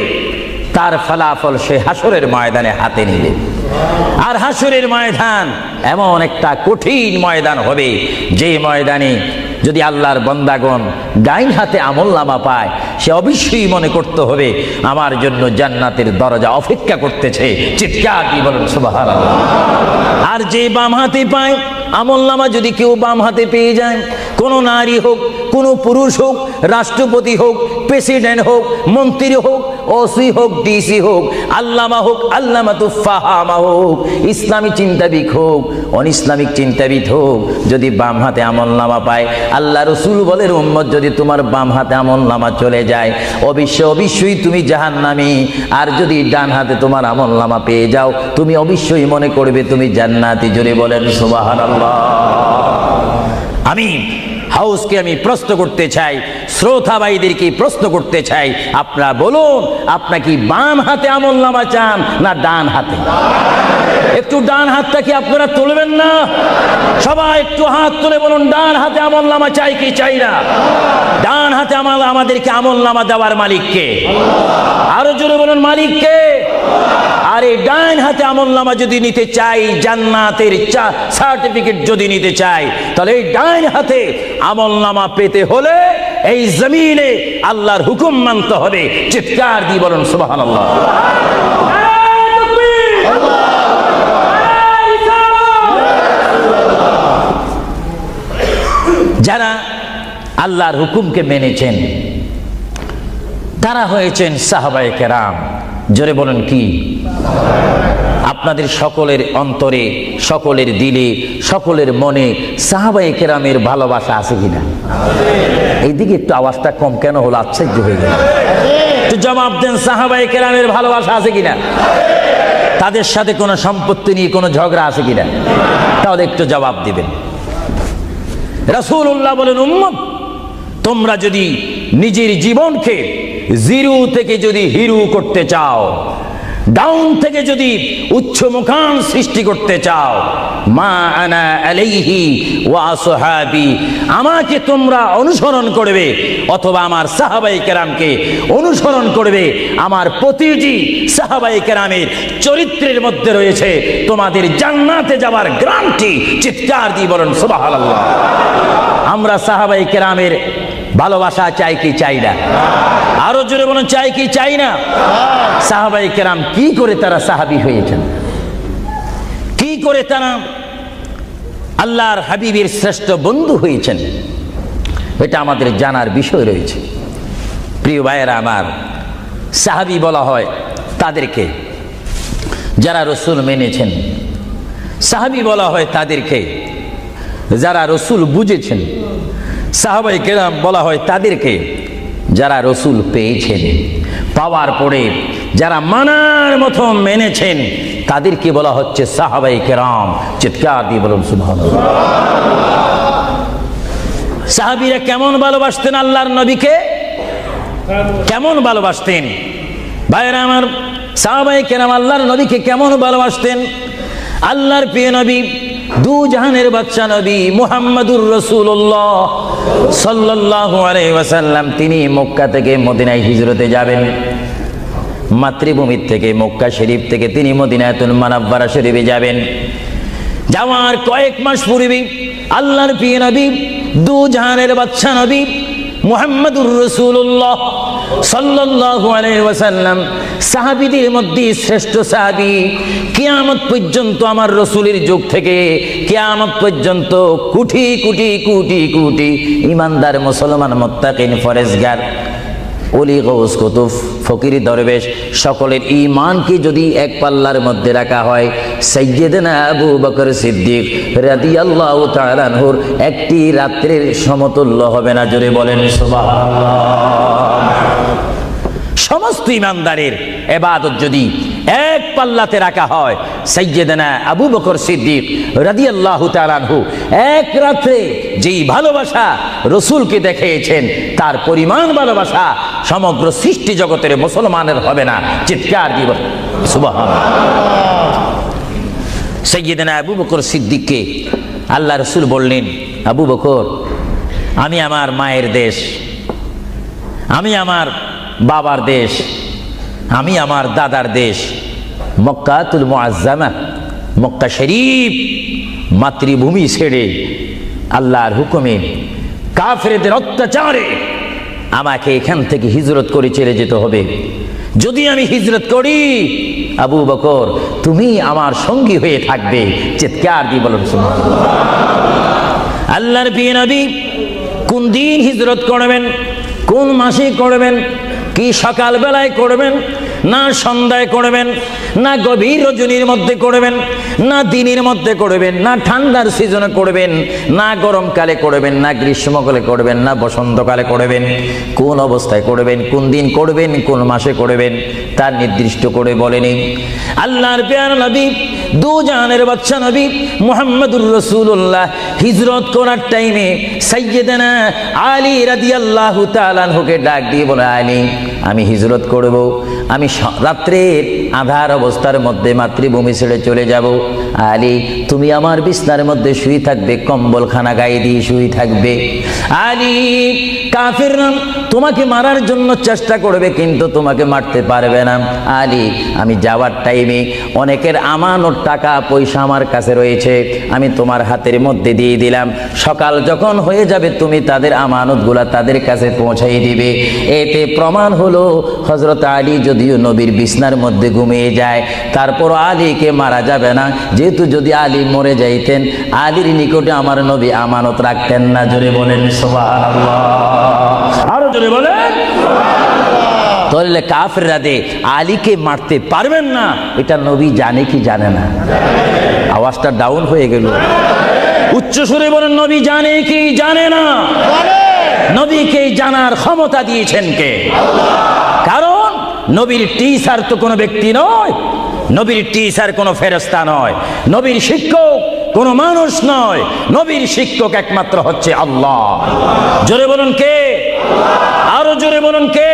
A: তার ফলাফল সে হাসরের ময়দানে হাতে নেবে। আর হাসরের ময়দান এমন একটা কঠিন ময়দান হবে, যে ময়দানে যদি আল্লাহর বান্দাগণ ডাইন হাতে আমলনামা পায়, সে অবশ্যই মনে করতে হবে আমার জন্য জান্নাতের দরজা অপেক্ষা করতেছে। চিৎকার দিয়ে বলেন সুবহানাল্লাহ। আর যে বাম হাতে পায় আমলনামা, যদি কেউ বাম হাতে পেয়ে যায়, কোনো নারী হোক, কোনো পুরুষ হোক, রাষ্ট্রপতি হোক, প্রেসিডেন্ট হোক, মন্ত্রী হোক, ওসি হোক, ডিসি হোক, আল্লামা হোক, আল্লামাতু ফাহামা হোক, ইসলামী চিন্তাবিদ হোক, অনিসলামিক চিন্তাবিদ হোক, যদি বাম হাতে আমলনামা পায়, আল্লাহ রসুল বলেন, উম্মত যদি তোমার বাম হাতে আমলনামা চলে যায়, অবশ্যই তুমি জাহান্নামী। আর যদি ডান হাতে তোমার আমলনামা পেয়ে যাও, তুমি অবশ্যই মনে করবে তুমি জান্নাতি। জোরে বলেন সুবহানাল্লাহ। আমি হাউসকে আমি প্রশ্ন করতে চাই, শ্রোতা ভাইদেরকে প্রশ্ন করতে চাই, আপনারা বলুন, আপনারা কি বাম হাতে আমলনামা চান না ডান হাতে? একটু ডান হাতটা কি আপনারা তুলবেন না? সবাই একটু হাত তুলে বলুন, ডান হাতে আমলনামা চাই কি চাই না? ডান হাতে আমাদেরকে আমলনামা দেওয়ার মালিককে? আরো জোরে বলুন, মালিককে। আর এই ডান হাতে আমলনামা যদি নিতে চাই, জান্নাতের সার্টিফিকেট যদি নিতে চাই, তাহলে এই ডান হাতে আমলনামা পেতে হলে এই জমিনে আল্লাহর হুকুম মানতে হবে। চিৎকার দিয়ে বলুন সুবহানাল্লাহ। যারা আল্লাহর হুকুমকে মেনেছেন তারা হয়েছেন সাহাবায়ে কেরাম। জোরে বলুন কি? আপনাদের সকলের অন্তরে, সকলের দিলে, সকলের মনে সাহাবায়ে কেরামের ভালোবাসা আছে কিনা? এইদিকে একটু আওয়াজটা কম কেন হলো? আশ্চর্য হয়ে গেল। একটু জবাব দেন, সাহাবায়ে কেরামের ভালোবাসা আছে কিনা? তাদের সাথে কোনো সম্পত্তি নিয়ে কোনো ঝগড়া আছে কিনা? তাহলে একটু জবাব দিবেন। রাসূলুল্লাহ বলেন, উম্মত তোমরা যদি নিজের জীবনকে জিরো থেকে যদি হিরো করতে চাও, ডাউন থেকে যদি উচ্চ মুকাম সৃষ্টি করতে চাও, মা আনা আলাইহি ওয়া আসহাবি, আমাকে তোমরা অনুসরণ করবে অথবা আমার সাহাবায়ে কেরামকে অনুসরণ করবে। আমার প্রতিটি সাহাবায়ে কেরামের চরিত্রের মধ্যে রয়েছে তোমাদের জান্নাতে যাওয়ার গ্যারান্টি। চিৎকার দিয়ে বলেন সুবহানাল্লাহ। আমরা সাহাবায়ে কেরামের ভালোবাসা চাই কি চাই না? আরো জোরে বলেন, চাই কি চাই না? সাহাবায়ে কেরাম কি করে তারা সাহাবী হয়েছেন, কি করে তারা আল্লাহর হাবিবের শ্রেষ্ঠ বন্ধু হয়েছেন, এটা আমাদের জানার বিষয় রয়েছে। প্রিয় ভাইয়েরা আমার, সাহাবী বলা হয় তাদেরকে যারা রসুল মেনেছেন, সাহাবী বলা হয় তাদেরকে যারা রসুল বুঝেছেন, সাহাবায়ে কেরাম বলা হয় তাদেরকে যারা রসুল পেয়েছেন, পাওয়ার পরে যারা মানার মতো মেনেছেন, তাদেরকে বলা হচ্ছে সাহাবায়ে কেরাম। চিৎকার দিয়ে বলুন সুবহানাল্লাহ। সাহাবীরা কেমন ভালোবাসতেন আল্লাহর নবীকে? কেমন ভালোবাসতেন? ভাইরা আমার, সাহাবায়ে কেরাম আল্লাহর নবীকে কেমন ভালোবাসতেন? আল্লাহর প্রিয় নবী, দু জাহানের বাদশা নবী মুহাম্মদুর রাসূলুল্লাহ সাল্লাল্লাহু আলাইহি ওয়াসাল্লাম, তিনি মক্কা থেকে মদিনায় হিজরতে যাবেন। মাতৃভূমি থেকে মক্কা শরীফ থেকে তিনি মদিনাতুল মুনাওয়ারা শরীফে যাবেন। যাওয়ার কয়েক মাস পূর্বে আল্লাহর প্রিয় নবী, দু জাহানের বাদশা নবী মুহাম্মদুর রাসূলুল্লাহ সাল্লাল্লাহু আলাইহি ওয়াসাল্লাম সাহাবীদের মধ্যে শ্রেষ্ঠ সাহাবী, কিয়ামত পর্যন্ত আমার রাসূলের যুগ থেকে কিয়ামত পর্যন্ত কোটি কোটি কোটি কোটি ঈমানদার মুসলমান মুত্তাকিন ফরেজগার ওলি গৌস কুতুব ফকির দরবেশ সকলের ঈমানকে যদি এক পাল্লার মধ্যে রাখা হয়, সাইয়্যিদনা আবু বকর সিদ্দিক রাদিয়াল্লাহু তাআলা আনহুর একটি রাত্রির সমতুল্য হবে না। জোরে বলেন সুবহানাল্লাহ। সমস্ত ঈমানদারের ইবাদত যদি এক পাল্লাতে রাখা হয়, সাইয়্যিদনা আবু বকর সিদ্দিক রাদিয়াল্লাহু তাআলা আনহু এক রাতে যেই ভালোবাসা রাসূলকে দেখিয়েছেন, তার পরিমাণ ভালোবাসা সমগ্র সৃষ্টি জগতের মুসলমানের হবে না। চিৎকার দিব সুবহানাল্লাহ। সাইয়্যিদনা আবু বকর সিদ্দিককে আল্লাহ রাসূল বললেন, আবু বকর, আমি আমার মায়ের দেশ, আমি আমার বাবার দেশ, আমি আমার দাদার দেশ মক্কাতুল মুআজ্জামা, মক্কা শরীফ মাতৃভূমি ছেড়ে আল্লাহর হুকুমে কাফেরদের অত্যাচারে আমাকে এখান থেকে হিজরত করে চলে যেতে হবে। যদি আমি হিজরত করি, আবু বকর তুমি আমার সঙ্গী হয়ে থাকবে। চিৎকার দিয়ে বলুন সুবহানাল্লাহ। আল্লাহর প্রিয় নবী কোন দিন হিজরত করবেন, কোন মাসে করবেন, কি সকাল বেলায় করবেন, না সন্ধ্যায় করবেন, না গভীর রজনীর মধ্যে করবেন, না দিনের মধ্যে করবেন, না ঠান্ডার সিজনে করবেন, না গরমকালে করবেন, না গ্রীষ্মকালে করবেন, না বসন্তকালে করবেন, কোন অবস্থায় করবেন, কোন দিন করবেন, কোন মাসে করবেন, তার নির্দিষ্ট করে বলেনি। আল্লাহর প্যারা নবী, দু জাহানের বাদশা নবী মুহাম্মদুর রাসূলুল্লাহ হিজরত করার টাইমে সাইয়্যিদানা আলী রাদিয়াল্লাহু তাআলা আনহুকে ডাক দিয়ে বলে, আলী আমি হিজরত করব, আমি রাত্রের আধার অবস্থার মধ্যে মাতৃভূমি ছেড়ে চলে যাব। আলী তুমি আমার বিছনার মধ্যে শুয়ে থাকবে, কম্বলখানা গায়ে দিয়ে শুয়ে থাকবে। আলী কাফিররা তোমাকে মারার জন্য চেষ্টা করবে, কিন্তু তোমাকে মারতে পারবে না। আলী আমি যাওয়ার টাইমে অনেকের আমানত টাকা পয়সা আমার কাছে রয়েছে, আমি তোমার হাতের মধ্যে দিয়ে দিলাম। সকাল যখন হয়ে যাবে তুমি তাদের আমানতগুলা তাদের কাছে পৌঁছাই দিবে। এতে প্রমাণ হলো হযরত আলী যদিও নবীর বিছনার মধ্যে ঘুমিয়ে যায়, তারপর আলীকে মারা যাবে না, যেহেতু যদি আলী মরে যাইতেন আলীর নিকটে আমার নবী আমানত রাখতেন না। জোরে বলেন সুবহানাল্লাহ। আরো জোরে বলেন সুবহানাল্লাহ। তাহলে কাফেররা দে আলীকে মারতে পারবেন না, এটা নবী জানে কি জানে না? আওয়াজটা ডাউন হয়ে গেল, উচ্চ সুরে বলেন নবী জানে কি জানে না? নবীকে জানার ক্ষমতা দিয়েছেন কে? কারণ নবীর টিচার তো কোনো ব্যক্তি নয়, নবীর টিচার কোনো ফেরেশতা নয়, নবীর শিক্ষক কোনো মানুষ নয়, নবীর শিক্ষক একমাত্র হচ্ছে আল্লাহ। জোরে বলুন কে? আরো জোরে বলুন কে?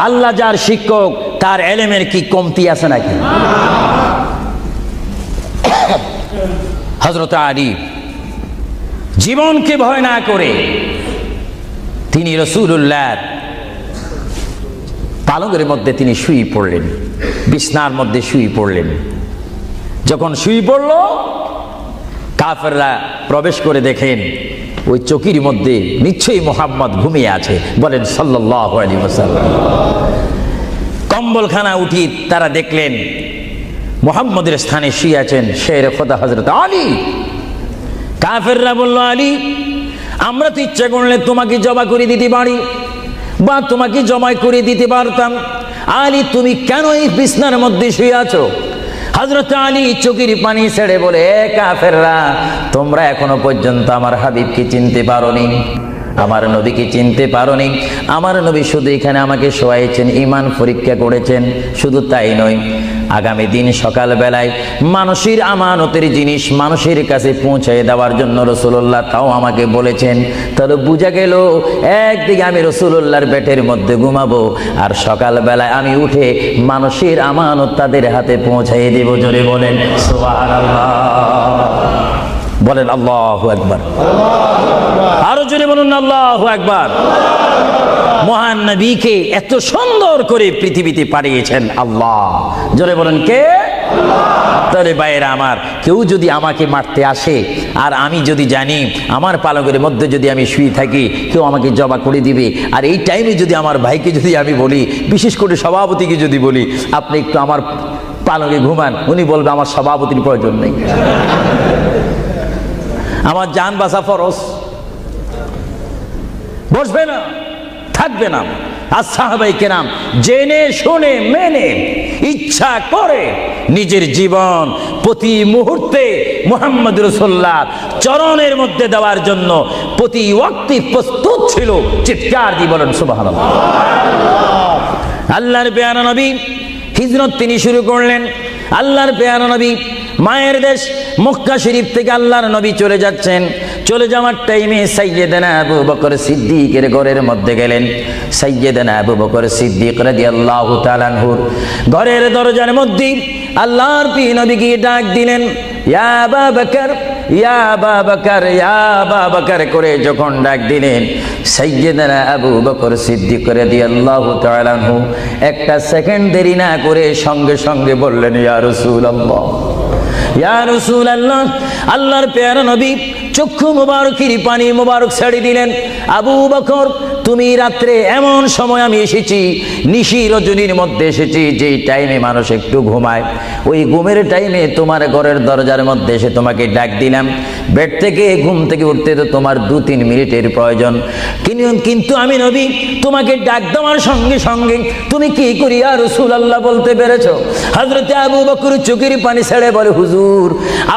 A: আল্লাহ যার শিক্ষক তার এলেমের কি কমতি আছে নাকি? হযরত আলী জীবনকে ভয় না করে তিনি রাসূলুল্লাহর পালঙ্কের মধ্যে তিনি শুয়ে পড়লেন, বিছনার মধ্যে শুয়ে পড়লেন। যখন শুয়ে পড়ল, কাফেররা প্রবেশ করে দেখেন ওই চকির মধ্যে নিশ্চয়ই মুহাম্মদ ঘুমিয়ে আছে। বলেন সাল্লাল্লাহু আলাইহি ওয়াসাল্লাম। কম্বলখানা উঠি তারা দেখলেন মুহাম্মদের স্থানে শুয়ে আছেন শের খোদা হযরত আলী। কাফেররা বলল, আলী আমরা তো ইচ্ছা করলে তোমাকে জবা করে দিতে পারি বা তোমাকে জবাই করে দিতে পারতাম, আলী তুমি কেন এই বিছনার মধ্যে শুয়ে আছো? হযরত আলী চোখের পানি ছেড়ে বলে, এ কাফেররা তোমরা এখনো পর্যন্ত আমার হাবিবকে চিনতে পারোনি, আমার নবীকে চিনতে পারোনি। আমার নবী শুধু এখানে আমাকে শোয়াইছেন, ঈমান পরীক্ষা করেছেন। শুধু তাই নয়, আগামী দিন সকাল বেলায় মানুষের আমানতের জিনিস মানুষের কাছে পৌঁছে দেওয়ার জন্য রাসূলুল্লাহ তাও আমাকে বলেছেন। তাহলে বোঝা গেল একদিকে আমি রাসূলুল্লাহর পেটের মধ্যে ঘুমাবো, আর সকাল বেলায় আমি উঠে মানুষের আমানত তাদের হাতে পৌঁছাই দেব। জোরে বলেন সুবহানাল্লাহ, বলেন আল্লাহু আকবার, আরো জোরে বলুন আল্লাহু আকবার। মহান নবীকে এত সুন্দর করে পৃথিবীতে পাঠিয়েছেন আল্লাহ। জোরে বলেন কে? তাহলে ভাইয়েরা আমার, কেউ যদি আমাকে মারতে আসে আর আমি যদি জানি আমার পালকের মধ্যে যদি আমি শুয়ে থাকি কেউ আমাকে জবা করে দিবে, আর এই টাইমে যদি আমার ভাইকে যদি আমি বলি, বিশেষ করে সভাপতিকে যদি বলি আপনি একটু আমার পালকে ঘুমান, উনি বলবে আমার সভাপতির প্রয়োজন নেই, আমার জান বাঁচা ফরজ, বসবে না, থাকবে না। আর সাহাবায়ে কেরাম জেনে শুনে মেনে ইচ্ছা করে নিজের জীবন প্রতি মুহূর্তে মুহাম্মদ রাসূলুল্লাহ চরণের মধ্যে দেওয়ার জন্য প্রতি ওয়াক্তে প্রস্তুত ছিল। চিৎকার দিয়ে বলেন সুবহানাল্লাহ। আল্লাহর পেয়ারা নবী হিজরত তিনি শুরু করলেন। আল্লাহর পেয়ারা নবী মায়ের দেশ মক্কা শরীফ থেকে আল্লাহর নবী চলে যাচ্ছেন। চলে যাওয়ার টাইমে সাইয়্যিদানা আবু বকর সিদ্দিকের ঘরের মধ্যে গেলেন। সাইয়্যিদানা আবু বকর সিদ্দিক রাদিয়াল্লাহু তাআলা আনহুর ঘরের দরজার মধ্যে আল্লাহর প্রিয় নবী গিয়ে ডাক দিলেন, ইয়া আবু বকর, ইয়া আবু বকর, ইয়া আবু বকর করে যখন ডাক দিলেন, সাইয়্যিদানা আবু বকর সিদ্দিক রাদিয়াল্লাহু তাআলা আনহু একটা সেকেন্ড দেরি না করে সঙ্গে সঙ্গে বললেন, ইয়া রাসূলুল্লাহ, ইয়া রাসূলুল্লাহ। আল্লাহর প্যারা নবী চক্ষু মুবারকের পানি মুবারক ছেড়ে দিলেন, আবু বকর তুমি রাত্রে এমন সময় আমি এসেছি, নিশি রজনীর মধ্যে এসেছি, যেই টাইমে মানুষ একটু ঘুমায়, ওই ঘুমের টাইমে তোমার ঘরের দরজার মধ্যে এসে তোমাকে ডাক দিলাম। বেড থেকে ঘুম থেকে উঠতে তো তোমার 2-3 মিনিটের প্রয়োজন, কিন্তু আমি নবী তোমাকে ডাক দেওয়ার সঙ্গে সঙ্গে তুমি কি করি ইয়া রাসূলুল্লাহ বলতে পেরেছো? হযরতে আবু বকর চোখের পানি ছেড়ে বলে, হুজুর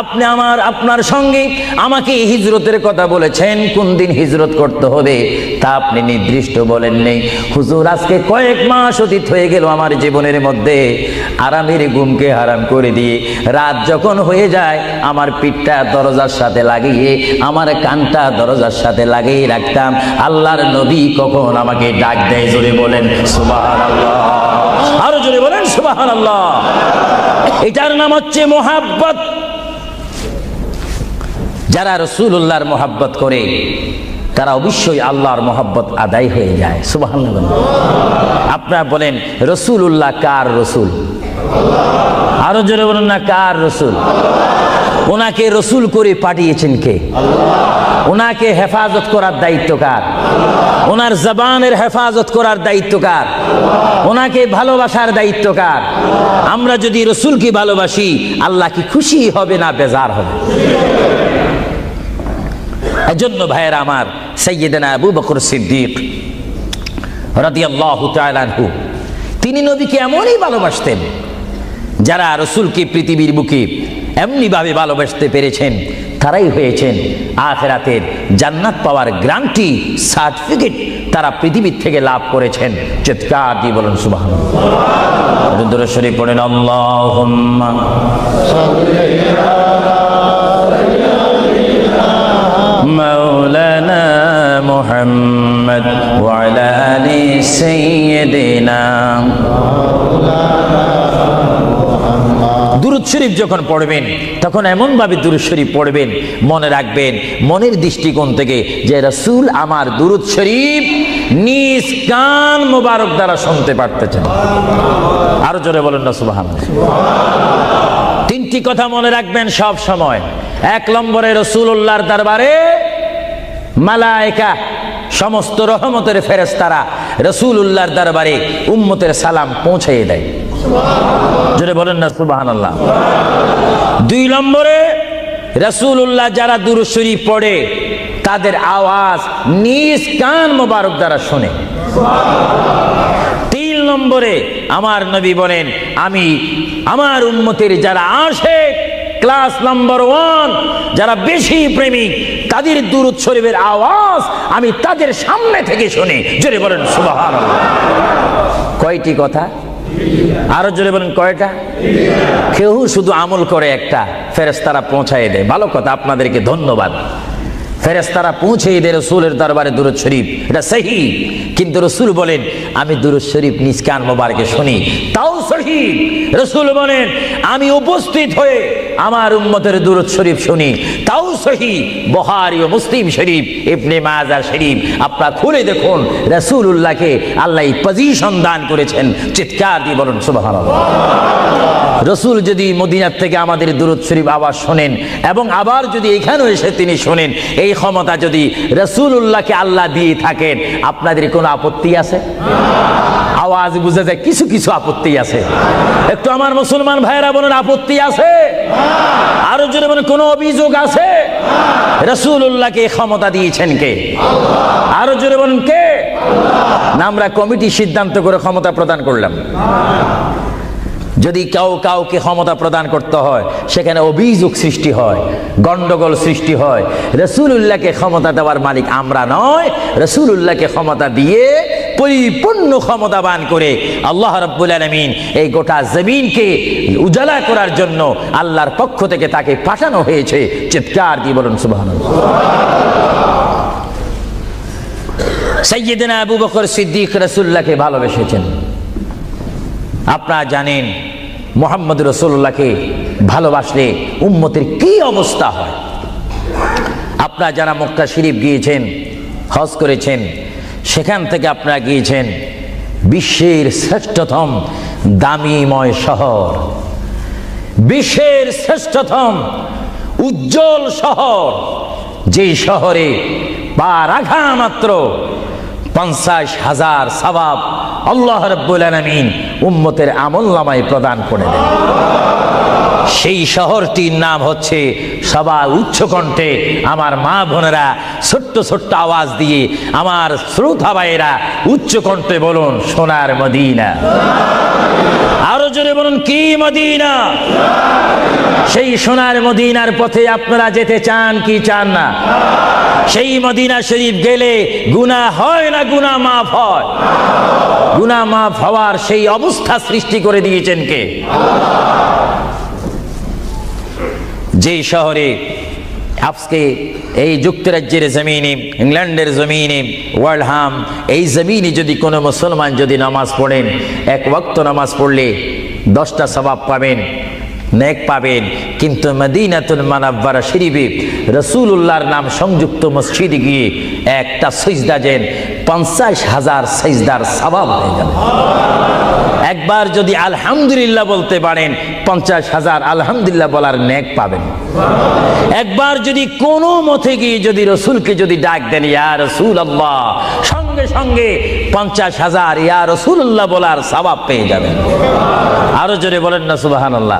A: আপনি আপনার সঙ্গে আমাকে হিজরতের কথা বলেছেন, কোন দিন হিজরত করতে হবে তা আপনি নির্দিষ্ট বলেন নেই। হুজুর আজকে কয়েক মাস অতীত হয়ে গেল আমার জীবনের মধ্যে, আরামের ঘুমকে হারাম করে দিয়ে রাত যখন হয়ে যায় আমার পিঠটা দরজার সাথে লাগিয়ে আমার কানটা দরজার সাথে লাগিয়ে রাখতাম। আল্লাহর নবী কখন আমাকে ডাক দেয়, জোরে বলেন সুবহানাল্লাহ, আরো জোরে বলেন সুবহানাল্লাহ। এটার নাম হচ্ছে মুহাব্বত। যারা রাসূলুল্লাহর মুহাব্বত করে তারা অবশ্যই আল্লাহর মুহাব্বত আদায় হয়ে যায়। সুবহানাল্লাহ। আপনারা বলেন রাসূলুল্লাহ কার রাসূল? আরো জোরে বলুন না, কার রাসূল? ওনাকে রাসূল করে পাঠিয়েছেন কে? ওনাকে হেফাজত করার দায়িত্ব কার? ওনার জবানের হেফাজত করার দায়িত্ব কার? ওনাকে ভালোবাসার দায়িত্ব কার? আমরা যদি রাসূলকে ভালোবাসি আল্লাহ কি খুশি হবে না বেজার হবে? এজন্য ভাইয়েরা আমার, সাইয়্যিদানা আবু বকর সিদ্দিক রাদিয়াল্লাহু তাআলা আনহু, তিনি নবীকে এমনই ভালোবাসতেন, যারা রাসূলকে পৃথিবীর বুকে এমনি ভাবে ভালোবাসতে পেরেছেন তারাই হয়েছেন আখিরাতের জান্নাত পাওয়ার গ্যারান্টি সার্টিফিকেট তারা পৃথিবীর থেকে লাভ করেছেন। চিৎকার দিয়ে বলুন সুবহানাল্লাহ। দুরূদ শরীফ পড়েন, আল্লাহুম্মা মাওলানা মুহাম্মদ ওয়া আলা আলি সাইয়্যিদিনা। দুরূদ শরীফ যখন পড়বেন তখন এমন ভাবে দুরূদ শরীফ পড়বেন, মনে রাখবেন মনের দৃষ্টিকোণ থেকে যে রাসূল আমার দুরূদ শরীফ নিজ কান মোবারক দ্বারা শুনতে পারতেছেন। আরো জোরে বলেন না সুবহানাল্লাহ। তিনটি কথা মনে রাখবেন সব সময়। এক নম্বরে রাসূলুল্লাহর দরবারে মালায়েকা সমস্ত রহমতের ফেরেশতারা রাসূলুল্লাহর দরবারে উম্মতের সালাম পৌঁছিয়ে দেয়। জোরে বলেন না সুবহানাল্লাহ। দুই নম্বরে রাসূলুল্লাহ যারা দুরূদ শরীফ পড়ে তাদের আওয়াজ নিজ কান মোবারক দ্বারা শুনে। তিন নম্বরে আমার নবী বলেন, আমি আমার উম্মতের যারা আশিক ক্লাস নাম্বার 1 যারা বেশি প্রেমিক তাদের দুরূদ শরীফের আওয়াজ আমি তাদের সামনে থেকে শুনি। জোরে বলেন সুবহানাল্লাহ। কয়টি কথা? আরো জোরে বলেন কয়টা? কেউ শুধু আমল করে একটা, ফেরেশতারা পৌঁছায় দেয়। ভালো কথা, আপনাদেরকে ধন্যবাদ। ফেরেশতারা পৌঁছিয়ে দেয় রাসূলের দরবারে দুরূদ শরীফ, এটা সহি। কিন্তু রাসূল বলেন আমি দুরূদ শরীফ নিজ কান মোবারকে শুনি, তাও সহি। রাসূল বলেন আমি উপস্থিত হয়ে আমার উম্মতের দুরূদ শরীফ শুনি, তাও সহি। বুখারী ও মুসলিম শরীফ, ইবনে মাজাহ শরীফ আপনারা খুলে দেখুন, রাসূলুল্লাহকে আল্লাহ এই পজিশন দান করেছেন। চিৎকার দিয়ে বলুন সুবহানাল্লাহ। রাসূল যদি মদিনার থেকে আমাদের দুরূদ শরীফ আওয়াজ শোনেন এবং আবার যদি এখানেও এসে তিনি শোনেন, এই ক্ষমতা যদি রাসূলুল্লাহকে আল্লাহ দিয়ে থাকেন, আপনাদের কোনো আপত্তি আছে? আওয়াজ বুঝে যায় কিছু কিছু আপত্তি আছে। একটু আমার মুসলমান ভাইয়েরা বলেন আপত্তি আছে? আরো জোরে বলেন কোনো অভিযোগ আছে? রাসূলুল্লাহকে এই ক্ষমতা দিয়েছেন কে? আরো জোরে বলেন কে? না আমরা কমিটি সিদ্ধান্ত করে ক্ষমতা প্রদান করলাম? যদি কাউকে ক্ষমতা প্রদান করতে হয় সেখানে অভিযোগ সৃষ্টি হয়, গন্ডগোল সৃষ্টি হয়। রাসূলুল্লাহকে ক্ষমতা দেওয়ার মালিক আমরা নয়। রাসূলুল্লাহকে ক্ষমতা দিয়ে পরিপূর্ণ ক্ষমতাবান করে আল্লাহ রাব্বুল আলামিন এই গোটা জমিনকে উজালা করার জন্য আল্লাহর পক্ষ থেকে তাকে পাঠানো হয়েছে। চিৎকার দিয়ে বলুন সুবহানাল্লাহ। সাইয়্যিদনা আবু বকর সিদ্দিক রাসূলুল্লাহকে ভালোবেসেছেন। আপনারা জানেন মুহাম্মদ রাসূলুল্লাহকে ভালোবাসলে উম্মতের কি অবস্থা হয়। আপনারা যারা মক্কা শরীফ গিয়েছেন, হজ করেছেন, সেখান থেকে আপনারা গিয়েছেন বিশ্বের শ্রেষ্ঠতম দামিময় শহর, বিশ্বের শ্রেষ্ঠতম উজ্জ্বল শহর, যেই শহরে পা রাখা মাত্র 50,000 সওয়াব আল্লাহ রাব্বুল আলামিন উম্মতের আমলনামায় প্রদান করে দেন। সেই শহরটির নাম হচ্ছে, সবাই উচ্চ কণ্ঠে আমার মা বোনেরা ছোট্ট ছোট্ট আওয়াজ দিয়ে আমার শ্রোতা ভাইয়েরা উচ্চ কণ্ঠে বলুন সোনার মদিনা। আরো জোরে বলুন কি মদিনা? সেই সোনার মদিনার পথে আপনারা যেতে চান কি চান না? সেই মদিনা শরীফ গেলে গুনাহ হয় না গুনাহ মাফ হয়? গুনাহ মাফ হওয়ার সেই অবস্থা সৃষ্টি করে দিয়েছেন কে? যেই শহরে আজকে এই যুক্তরাজ্যের জমিনে, ইংল্যান্ডের জমিনে, ওয়ার্ল্ডহাম এই জমিনে যদি কোনো মুসলমান যদি নামাজ পড়েন, এক ওয়াক্ত নামাজ পড়লে 10টা সওয়াব পাবেন, নেক পাবেন। কিন্তু মদিনাতুল মুনাওয়ারা শরীফে রাসূলুল্লাহর নাম সংযুক্ত মসজিদে গিয়ে একটা সিজদা দেন 50,000 সিজদার সওয়াব হয়ে যাবে। একবার যদি আলহামদুলিল্লাহ বলতে পারেন 50,000 আলহামদুলিল্লাহ বলার নেক পাবেন। একবার যদি কোনো মতে গিয়ে যদি রাসূলকে যদি ডাক দেন ইয়া রাসূলুল্লাহ, সঙ্গে সঙ্গে 50,000 ইয়া রাসূলুল্লাহ বলার সওয়াব পেয়ে যাবেন। আরো জোরে বলেন না সুবহানাল্লাহ।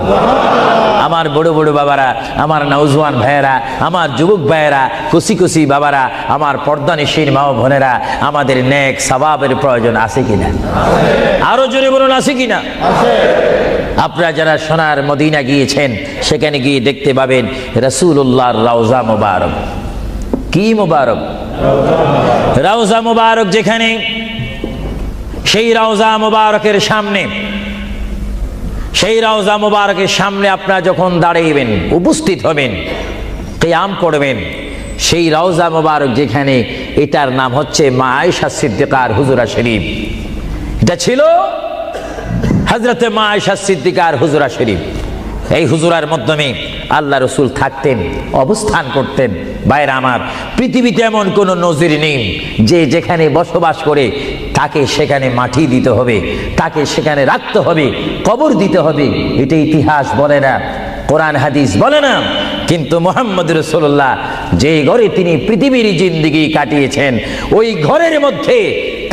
A: আমার বড় বড় বাবারা, আমার নওজোয়ান ভাইয়েরা, আমার যুবক ভাইয়েরা, কুসি কুসি বাবারা, আমার পর্দানিশীন মা ও বোনেরা, আমাদের নেক সওয়াবের প্রয়োজন আছে কিনা? আরো জোরে বলুন, আছে কিনা? আপনারা যারা সোনার মদিনা গিয়েছেন, সেখানে গিয়ে দেখতে পাবেন রাসূলুল্লাহর রওজা মুবারক। কি মুবারক? রওজা মুবারক। যেখানে সেই রওজা মুবারকের সামনে, সেই রওজা মুবারকের সামনে আপনারা যখন দাঁড়াইবেন, উপস্থিত হবেন, কিয়াম করবেন, সেই রওজা মুবারক যেখানে, এটার নাম হচ্ছে মা আয়েশা সিদ্দিকার হুজরা শরীফ। এটা ছিল হযরতে মা আয়েশা সিদ্দিকার হুজরা শরীফ। এই হুজুরার মাধ্যমে আল্লাহ রসুল থাকতেন, অবস্থান করতেন। ভাইরা আমার, পৃথিবীতে এমন কোন নজির নেই যে যেখানে বসবাস করে তাকে সেখানে মাটি দিতে হবে, তাকে সেখানে রাখতে হবে, কবর দিতে হবে। এটা ইতিহাস বলে না, কোরআন হাদিস বলে না। কিন্তু মুহাম্মদ রাসূলুল্লাহ যে ঘরে তিনি পৃথিবীর জিন্দেগি কাটিয়েছেন, ওই ঘরের মধ্যে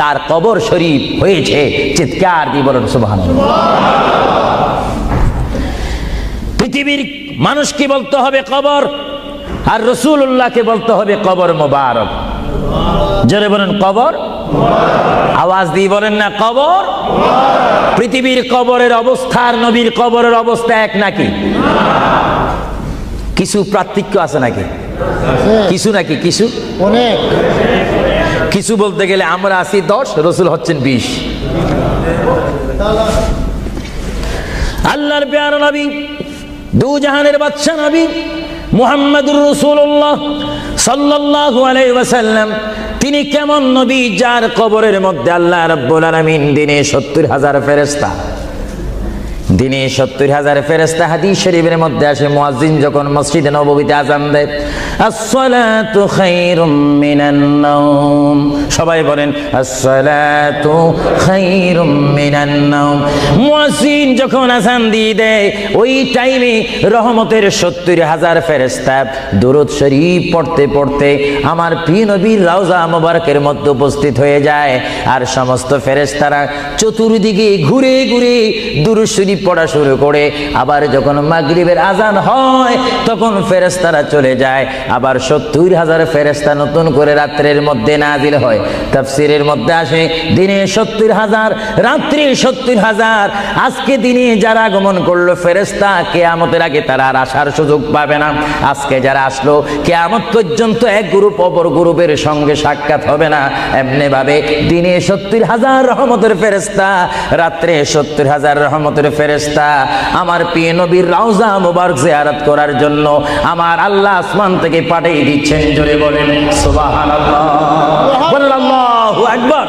A: তার কবর শরীফ হয়েছে। চিৎকার দিয়ে বলুন সুবহানাল্লাহ। পৃথিবীর মানুষকে বলতে হবে কবর, আর রাসূলুল্লাহকে বলতে হবে কবর মুবারক। জোরে বলেন কবর, আওয়াজ দিয়ে বলেন না কবর। পৃথিবীর কবরের অবস্থা আর নবীর কবরের অবস্থা এক নাকি? কিছু পার্থক্য আছে নাকি? কিছু নাকি? কিছু অনেক। কিছু বলতে গেলে আমরা আছি 10, রাসূল হচ্ছেন 20। আল্লাহর প্যারা নবী, দু জাহানের বাদশা নবী মুহাম্মদুর রাসূলুল্লাহ সাল্লাল্লাহু আলাইহি ওয়াসাল্লাম, তিনি কেমন নবী যার কবরের মধ্যে আল্লাহ রাব্বুল আলামিন দিনে 70,000 ফেরেশতা, দিনে 70,000 ফেরেশতা। হাদিস শরীফের মধ্যে আসে, মুয়াজ্জিন যখন মসজিদে নববীতে আযান দেয়, আসসালাতু খায়রুম মিনান নাওম, সবাই বলেন আসসালাতু খায়রুম মিনান নাওম। মুয়াজ্জিন যখন আযান দিয়ে দেয়, ওই টাইমে রহমতের 70,000 ফেরেশতা দুরূদ শরীফ পড়তে পড়তে আমার প্রিয় নবীর রওজা মুবারকের মধ্যে উপস্থিত হয়ে যায়। আর সমস্ত ফেরেশতারা চতুর্দিকে ঘুরে ঘুরে দুরূদ শরীফ পড়া শুরু করে। আবার যখন মাগরিবের আজান হয়, তখন ফেরেশতারা চলে যায়। আবার 70,000 ফেরেশতা নতুন করে রাত্রের মধ্যে নাজিল হয়। তাফসীরের মধ্যে আসে, দিনে 70,000, রাত্রে 70,000। আজকে দিনে যারা আগমন করলো ফেরেশতা, কিয়ামতের আগে তারা আর আসার সুযোগ পাবে না। আজকে যারা আসলো, কিয়ামত পর্যন্ত এক গ্রুপ অপর গ্রুপের সঙ্গে সাক্ষাৎ হবে না। এমনি ভাবে দিনে 70,000 রহমতের ফেরেশতা, রাত্রে 70,000 রহমতের ফেরেশতা আমার প্রিয় নবীর রওজা মুবারক জিয়ারত করার জন্য আমার আল্লাহ আসমান থেকে পাঠিয়ে দিচ্ছেন। জোরে বলেন সুবহানাল্লাহ, বলেন আল্লাহু আকবার,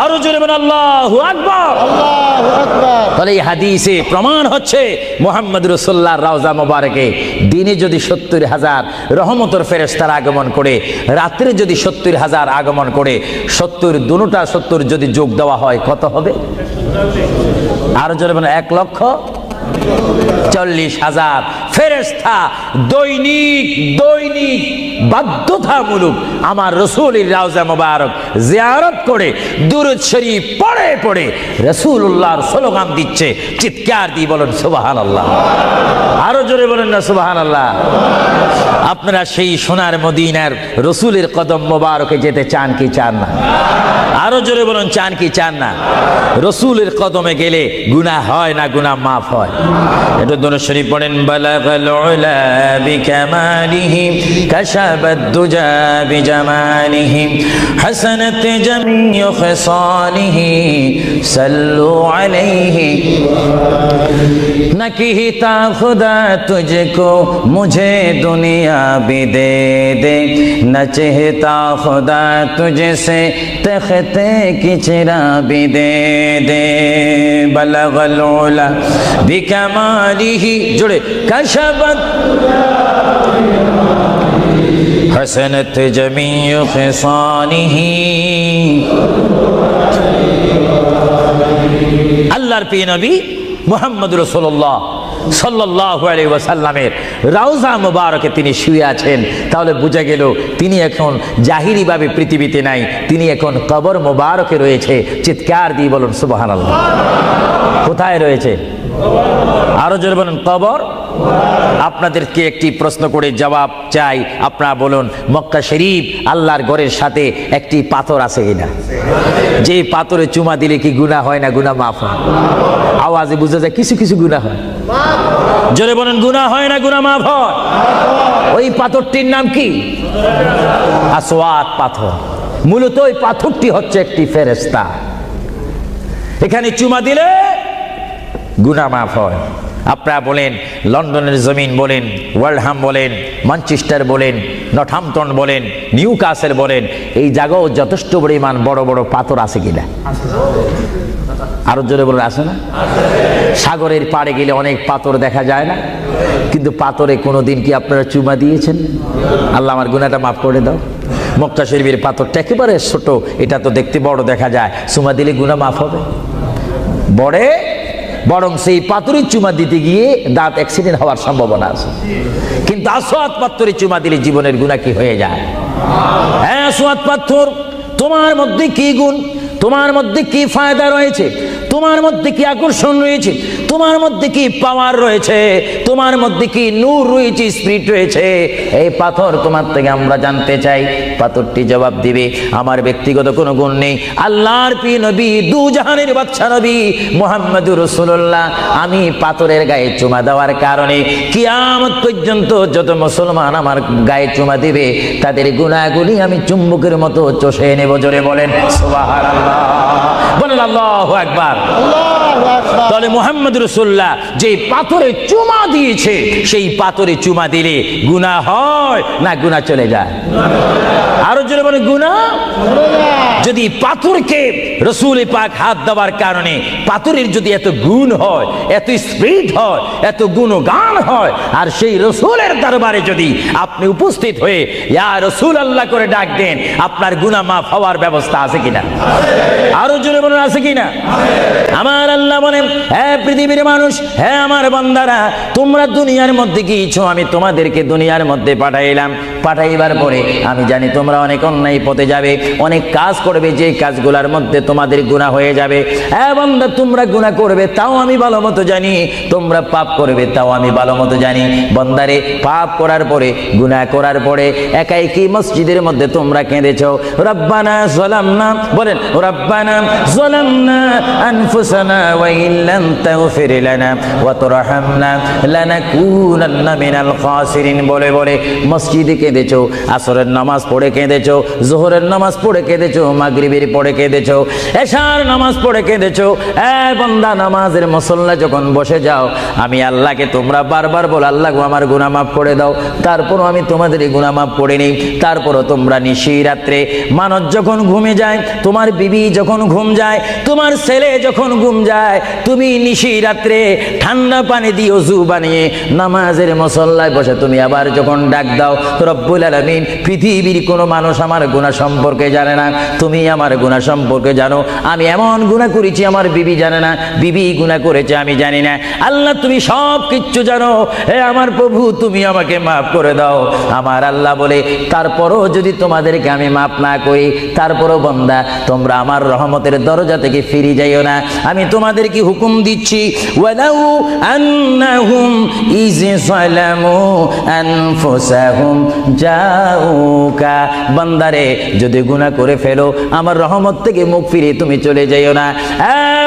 A: আরো জোরে বলেন আল্লাহু আকবার, আল্লাহু আকবার। তাহলে এই হাদিসে প্রমাণ হচ্ছে মুহাম্মদ রাসূলুল্লাহর রওজা মুবারকে দিনে যদি 70,000 রহমতের ফেরেশতার আগমন করে, রাত্রে যদি 70,000 আগমন করে, 70 দুটোটা 70 যদি যোগ দেওয়া হয় কত হবে? আরো জোরে বলেন 1,40,000 ফেরেশতা দৈনিক দৈনিক বাধ্যতামূলক আমার রাসূলের রওজা মুবারক জিয়ারত করে দুরূদ শরীফ পড়ে পড়ে রাসূলুল্লাহর স্লোগান দিচ্ছে। চিৎকার দিয়ে বলেন সুবহানাল্লাহ, আরো জোরে বলেন না সুবহানাল্লাহ। আপনারা সেই সোনার মদিনার রাসূলের কদম মুবারকে যেতে চান কি চান না? আরো জোরে বলেন চান কি চান না? রাসূলের কদমে গেলে গুনাহ হয় না, গুনাহ মাফ হয়। এটা দুরূদ শরীফ পড়েন, বালাগাল উলা বিকামালিহি কাশাবাদ দুজা বিজামালিহি হাসানাত জামিউ খিসালিহি সাল্লু আলাইহি নকিতা খুদা তুঝকো মুঝে দুনিয়া भी दे दे, न चाहता खुदा तुझसे तख्ते की चिरा भी दे दे। बलगल उला बिकमालिही, जुड़े कशबत हसनत जमीउ खिसालिही। अल्लाहर प्रिय नबी মুহাম্মদ রাসূলুল্লাহ সাল্লাল্লাহু আলাইহি ওয়াসাল্লামের রওজা মুবারকে তিনি শুয়ে আছেন। তাহলে বোঝা গেল তিনি এখন জাহিরি ভাবে পৃথিবীতে নাই, তিনি এখন কবর মুবারকে রয়েছে। চিৎকার দিয়ে বলুন সুবহানাল্লাহ। কোথায় রয়েছে? আরো জোরে বলেন কবর। আপনাদেরকে একটি প্রশ্ন করে জবাব চাই, আপনারা বলুন মক্কা শরীফ আল্লাহর ঘরের সাথে একটি পাথর আছে কিনা? যে পাথরে চুমা দিলে কি গুনাহ হয় না গুনাহ মাফ হয়? আওয়াজে বোঝা যায় কিছু কিছু গুনাহ হয়। জোরে বলেন গুনাহ হয় না গুনাহ মাফ হয়? ওই পাথরটির নাম কি? আসওয়াদ পাথর। মূলত ওই পাথরটি হচ্ছে একটি ফেরেশতা। এখানে চুমা দিলে গুনাহ মাফ হয়। আপনারা বলেন লন্ডনের জমিন বলেন, ওয়ালহাম বলেন, ম্যানচেস্টার বলেন, নর্থহ্যাম্পটন বলেন, নিউ কাসেল বলেন, এই জায়গাও যথেষ্ট পরিমাণ বড় বড় পাথর আছে কিনা? আরো জোরে বলে আছে না? সাগরের পাড়ে গেলে অনেক পাথর দেখা যায় না? কিন্তু পাথরে কোনোদিন কি আপনারা চুমা দিয়েছেন? আল্লাহ আমার গুনাহটা মাফ করে দাও। মক্কা শরীফের পাথরটা একেবারে ছোট, এটা তো দেখতে বড় দেখা যায়, চুমা দিলে গুনাহ মাফ হবে? বরং সেই পাথরের চুমা দিতে গিয়ে দাঁত অ্যাক্সিডেন্ট হওয়ার সম্ভাবনা আছে। কিন্তু আসওয়াদ পাথরে চুমা দিলে জীবনের গুনাহ কি হয়ে যায়? হ্যাঁ, আসওয়াদ পাথর, তোমার মধ্যে কি গুণ, তোমার মধ্যে কি ফায়দা রয়েছে, তোমার মধ্যে কি আকর্ষণ রয়েছে, তোমার মধ্যে কি পাওয়ার রয়েছে, তোমার মধ্যে কি নূর রয়েছে, স্পিরিট রয়েছে, এই পাথর তোমার থেকে আমরা জানতে চাই। পাথরটি জবাব দিবে আমার ব্যক্তিগত কোনো গুণ নেই, আল্লাহর প্রিয় নবী, দু জাহানের বাদশা নবী মুহাম্মদুর রাসূলুল্লাহ, আমি পাথরের গায়ে চুমা দেওয়ার কারণে কিয়ামত পর্যন্ত যত মুসলমান আমার গায়ে চুমা দিবে তাদের গুনাহগুলি আমি চুম্বকের মতো চষে নেব। জোরে বলেন সুবহানাল্লাহ, বলেন আল্লাহু আকবার। তাহলে মুহাম্মদ রাসূলুল্লাহ যে পাথরে চুমা দিয়েছে, সেই পাথরে চুমা দিলে গুনাহ হয় না গুনাহ চলে যায়? আরো জোরে বলেন গুনাহ। যদি পাথরকে রাসূল পাক হাত দেওয়ার কারণে পাথরের যদি এত গুণ হয়, এত স্পিরিট হয়, এত গুণগান হয়, আর সেই রাসূলের দরবারে যদি আপনি উপস্থিত হয়ে ইয়া রাসূলুল্লাহ করে ডাক দেন, আপনার গুনাহ মাফ হওয়ার ব্যবস্থা আছে কিনা? আরো জোরে বলেন আছে কিনা? আমার আল্লাহ বলেন, হ্যাঁ পৃথিবীর মানুষ, হ্যাঁ আমার বান্দারা, তোমরা দুনিয়ার মধ্যে গিয়েছো, আমি তোমাদেরকে দুনিয়ার মধ্যে পাঠাইলাম। পাঠাইবার পরে আমি জানি তোমরা অনেক অন্যায় পথে যাবে, অনেক কাজ করবে, যে কাজগুলোর মধ্যে তোমাদের গুনাহ হয়ে যাবে। হ্যাঁ বান্দা, তোমরা গুনাহ করবে তাও আমি ভালো মতো জানি, তোমরা পাপ করবে তাও আমি ভালো মতো জানি। বান্দারে, পাপ করার পরে, গুনাহ করার পরে একাই কি মসজিদের মধ্যে তোমরা কেঁদেছো, রব্বানা যালামনা, বলেন রব্বানা যালামনা আনফুসানা ওয়া ইল্লাম তাগফির লানা ওয়া তুরহামনা লানাকুনান্না মিনাল খাসিরিন বলে বলে মসজিদে কেঁদেছো, আসরের নামাজ পড়ে কেঁদেছো, যোহরের নামাজ পড়ে কেঁদেছো, মাগরিবের পড়ে কেঁদেছো, এশার নামাজ পড়ে কেঁদেছো। এ বান্দা, নামাজের মুসল্লা যখন বসে যাও, আমি আল্লাহকে তোমরা বারবার বল, আল্লাহ গো আমার গুনাহ মাফ করে দাও। তারপরও আমি তোমাদের গুনাহ মাফ করে নেই। তারপরও তোমরা নিশি রাত্রে, মানুষ যখন ঘুমে যায়, তোমার বিবি যখন ঘুম যায়, তোমার ছেলে যখন ঘুম যায়, তুমি নিশি রাত্রে ঠান্ডা পানি দিয়ে ওযু বানিয়ে নামাজের মুসল্লায় বসে তুমি আবার যখন ডাক দাও, রব্বুল আলামিন, পৃথিবীর কোনো মানুষ আমার গুনাহ সম্পর্কে জানে না, তুমি আমার গুনাহ সম্পর্কে জানো। আমি এমন গুনাহ করেছি আমার বিবি জানে না, বিবি গুনাহ করেছে আমি জানি না। আল্লাহ তুমি সব কিচ্ছু জানো, হে আমার প্রভু তুমি আমাকে মাফ করে দাও। আমার আল্লাহ বলে, তারপরও যদি তোমাদেরকে আমি মাফ না করি, তারপরও বান্দা তোমরা আমার রহমতের দরজা থেকে ফিরে যাইও না। আমি তোমাদেরকে হুকুম দিচ্ছি, ওয়ালাউ আন্নাহুম ইয যালামু আনফুসাহুম জাউকা, বান্দারে যদি গুনাহ করে ফেলো, আমার রহমত থেকে মুখ ফিরে তুমি চলে যাইও না।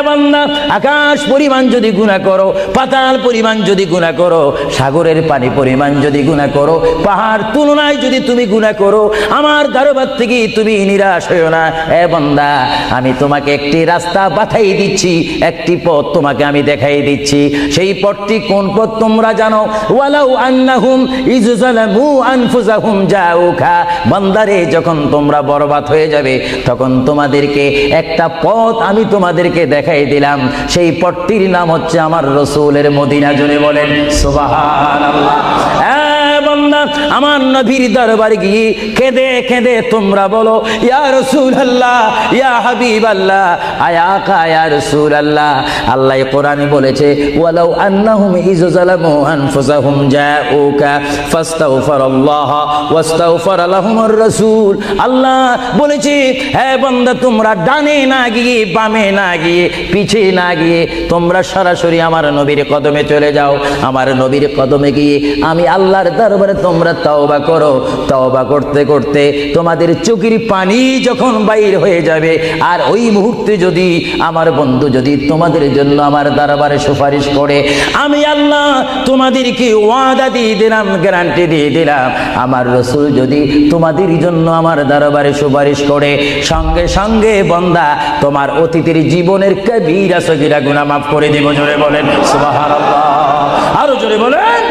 A: বান্দা, আকাশ পরিমাণ যদি গুনাহ করো, পাতাল পরিমাণ যদি গুনাহ করো, সাগরের পানি পরিমাণ যদি গুনাহ করো, পাহাড় তুলনায় যদি তুমি গুনাহ করো, আমার দরবার থেকে তুমি নিরাশ হইও না। বান্দা, আমি তোমাকে একটি রাস্তা বাতাই দিচ্ছি, একটি পথ তোমাকে আমি দেখাই দিচ্ছি। সেই পথটি কোন পথ তোমরা জানো? ওয়ালাউ আন্নাহুম ইয যালামু আনফুসাহুম জাউকা, বান্দারে যখন তোমরা বরবাদ হয়ে যাবে, তখন তোমাদেরকে একটা পথ আমি তোমাদেরকে দেখাই দিলাম। সেই পথটির নাম হচ্ছে আমার রাসূলের মদিনা। জোরে বলেন সুবহানাল্লাহ। বান্দা আমার নবীর দরবারে গিয়ে কেঁদে কেঁদে তোমরা বলো, ইয়া রাসূলুল্লাহ, ইয়া হাবিবাল্লাহ, আয়াকা ইয়া রাসূলুল্লাহ। আল্লাহ কোরআনে বলেছে, ওয়ালাউ আন্নাহুম ইয যালামু আনফুসাহুম জাউকা ফাস্তাগফিরুল্লাহ ওয়াস্তাগফার লাহুমুর রাসূল। আল্লাহ বলেছে, হে বান্দা, তোমরা ডানে না গিয়ে, বামে না গিয়ে, পিছে না গিয়ে তোমরা সরাসরি আমার নবীর কদমে চলে যাও। আমার নবীর কদমে গিয়ে আমি আল্লাহর দরবারে তোমরা তওবা করো। তওবা করতে করতে তোমাদের চোখের পানি যখন বাইর হয়ে যাবে, আর ওই মুহূর্তে যদি আমার বন্ধু যদি তোমাদের জন্য আমার দরবারে সুপারিশ করে, আমি আল্লাহ তোমাদেরকে ওয়াদা দিয়ে দিলাম, গ্যারান্টি দিয়ে দিলাম, আমার রাসূল যদি তোমাদের জন্য আমার দরবারে সুপারিশ করে, সঙ্গে সঙ্গে বান্দা তোমার অতীতের জীবনের কবিরা সগীরা গুনাহ মাফ করে দেব। জোরে বলেন সুবহানাল্লাহ, আরো জোরে বলেন।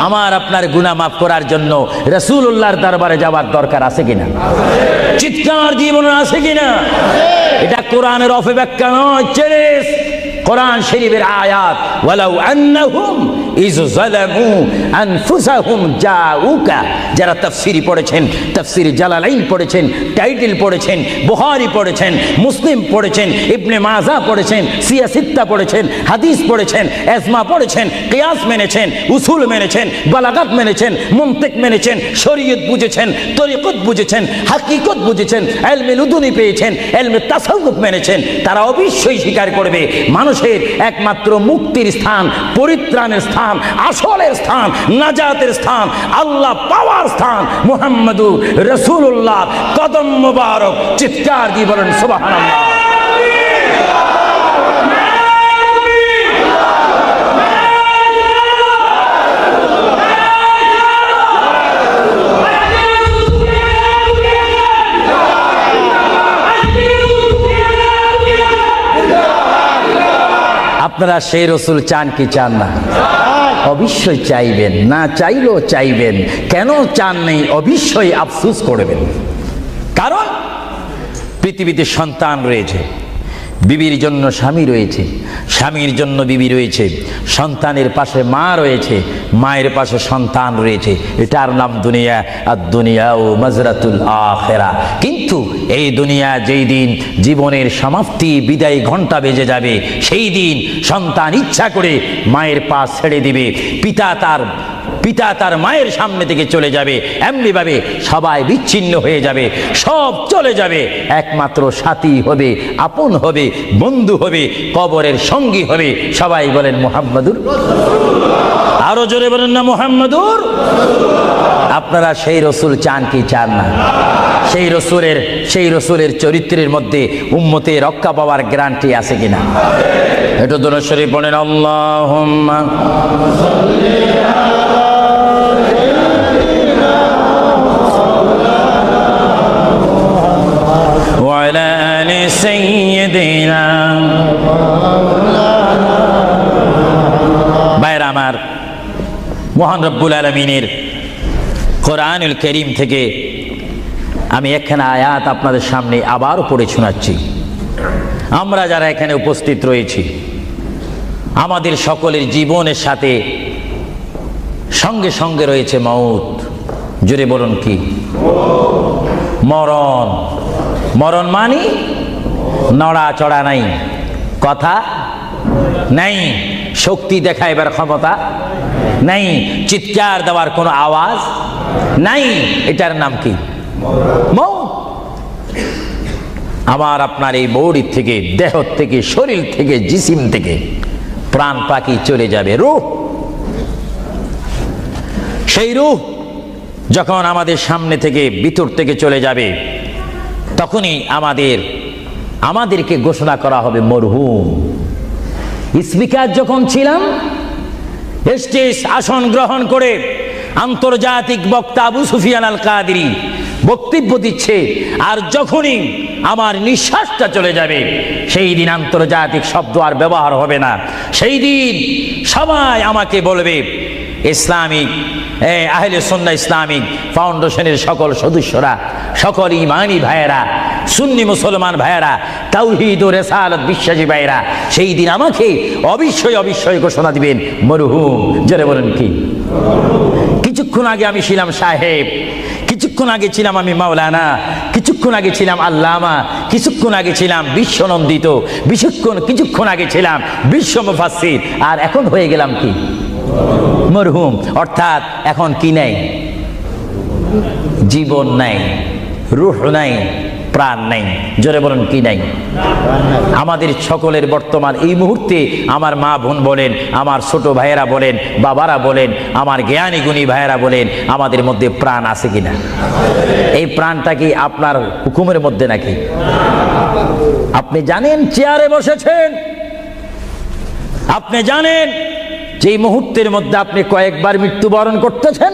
A: আমার আপনার গুনাহ মাফ করার জন্য রাসূলুল্লাহর দরবারে যাওয়ার দরকার আছে কিনা? চিৎকার জীবন আছে কিনা? এটা কোরআনের অপব্যাখ্যা নয়, চ্যালেঞ্জ। কোরআন শরীফের আয়াত, ওয়ালাউ আন্নাহুম ইয যালামু আনফুসাহুম জাউকা। যারা তাফসীরি পড়েছেন, তাফসীর জালালাইন পড়েছেন, টাইটেল পড়েছেন, বুখারী পড়েছেন, মুসলিম পড়েছেন, ইবনে মাজাহ পড়েছেন, সিয়াসিত্তা পড়েছেন, হাদিস পড়েছেন, ইজমা পড়েছেন, কিয়াস মেনেছেন, উসুল মেনেছেন, বালাগাত মেনেছেন, মুনতিক মেনেছেন, শরীয়ত বুঝেছেন, তরিকত বুঝেছেন, হাকিকত বুঝেছেন, ইলমে লুদুনি পেয়েছেন, ইলমে তাসাউফ মেনেছেন, তারা অবশ্যই স্বীকার করবে মানুষের একমাত্র মুক্তির স্থান, পরিত্রাণের স্থান, আসলের স্থান, নাজাতের স্থান, আল্লাহ পাওয়ার স্থান মুহাম্মদুর রাসূলুল্লাহ কদম মুবারক। চিৎকার দিয়ে বলেন সুবহানাল্লাহ। আপনারা সেই রসুল চান কি চান না? অবশ্যই চাইবেন, না চাইলেও চাইবেন। কেন চান নেই? অবশ্যই আফসোস করবেন। কারণ পৃথিবীতে সন্তান রয়েছে, বিবির জন্য স্বামী রয়েছে, স্বামীর জন্য বিবি রয়েছে, সন্তানের পাশে মা রয়েছে, মায়ের পাশে সন্তান রয়েছে। এটার নাম দুনিয়া। আর দুনিয়া ও মাজরাতুল আখিরা। কিন্তু এই দুনিয়া যেই দিন জীবনের সমাপ্তি, বিদায় ঘন্টা বেজে যাবে, সেই দিন সন্তান ইচ্ছা করে মায়ের পা ছেড়ে দিবে, পিতা তার মায়ের সামনে থেকে চলে যাবে। এমনি ভাবে সবাই বিচ্ছিন্ন হয়ে যাবে, সব চলে যাবে। একমাত্র সাথী হবে, আপন হবে, বন্ধু হবে, কবরের সঙ্গী হবে। সবাই বলেন মুহাম্মাদুর। আরো জোরে বলেন না মুহাম্মাদুর। আপনারা সেই রসুল চান কি চান না? সেই রসুলের চরিত্রের মধ্যে উম্মতে রক্ষা পাওয়ার গ্যারান্টি আছে কিনা? একটু দুরূদ শরীফ পড়েন। আল্লাহুম্মা সাল্লি আলা আলি সাইয়্যিদিনা। ভাইরা আমার, মহান রব্বুল আলামিনের কোরআনুল কারীম থেকে আমি একখানা আয়াত আপনাদের সামনে আবার পড়ে শোনাচ্ছি। আমরা যারা এখানে উপস্থিত রয়েছি, আমাদের সকলের জীবনের সাথে সঙ্গে সঙ্গে রয়েছে মউত। জোরে বলুন কি? মরণ। মরণ মানে নড়াচড়া নাই, কথা নাই, শক্তি দেখাইবার ক্ষমতা নাই, চিৎকার দেওয়ার কোনো আওয়াজ নাই। এটার নাম কি? মউত। আমার আপনার এই বডি থেকে, দেহ থেকে, শরীর থেকে, জিসিম থেকে প্রাণ পাখি চলে যাবে, রূহ। সেই রূহ যখন আমাদের সামনে থেকে, ভিতর থেকে চলে যাবে, তখনই আমাদেরকে ঘোষণা করা হবে মরহুম। স্পিকার যখন ছিলাম, স্টেজ আসন গ্রহণ করে আন্তর্জাতিক বক্তা আবু সুফিয়ান আল কাদেরী বক্তব্য দিচ্ছে, আর যখনই আমার নিঃশ্বাসটা চলে যাবে, সেই দিন আন্তর্জাতিক শব্দ আর ব্যবহার হবে না। সেই দিন সবাই আমাকে বলবে, ইসলামিক আহলে সুন্নাহ ইসলামিক ফাউন্ডেশনের সকল সদস্যরা, সকল ইমানি ভাইয়েরা, সুন্নি মুসলমান ভাইয়েরা, তাওহীদ ও রিসালাত বিশ্বাসী ভাইয়েরা, সেই দিন আমাকে অবশ্যই ঘোষণা দিবেন মরহুম। জোরে বলেন কি? কিছুক্ষণ আগে আমি ছিলাম সাহেব, কিছুক্ষণ আগে ছিলাম আমি মাওলানা, কিছুক্ষণ আগে ছিলাম আল্লামা, কিছুক্ষণ আগে ছিলাম বিশ্বনন্দিত, কিছুক্ষণ আগে ছিলাম বিশ্ব মুফাসসির, আর এখন হয়ে গেলাম কি? মরহুম। অর্থাৎ এখন কি নাই? জীবন নাই, রূহ নাই, প্রাণ নাই। জোরে বলুন কি নাই? আমাদের সকলের বর্তমান এই মুহূর্তে আমার মা বোন বলেন, আমার ছোট ভাইয়েরা বলেন, বাবারা বলেন, আমার জ্ঞানী গুণী ভাইয়েরা বলেন, আমাদের মধ্যে প্রাণ আছে কিনা? এই প্রাণটা কি আপনার হুকুমের মধ্যে নাকি? আপনি জানেন চেয়ারে বসেছেন, আপনি জানেন যে এই মুহূর্তের মধ্যে আপনি কয়েকবার মৃত্যুবরণ করতেছেন।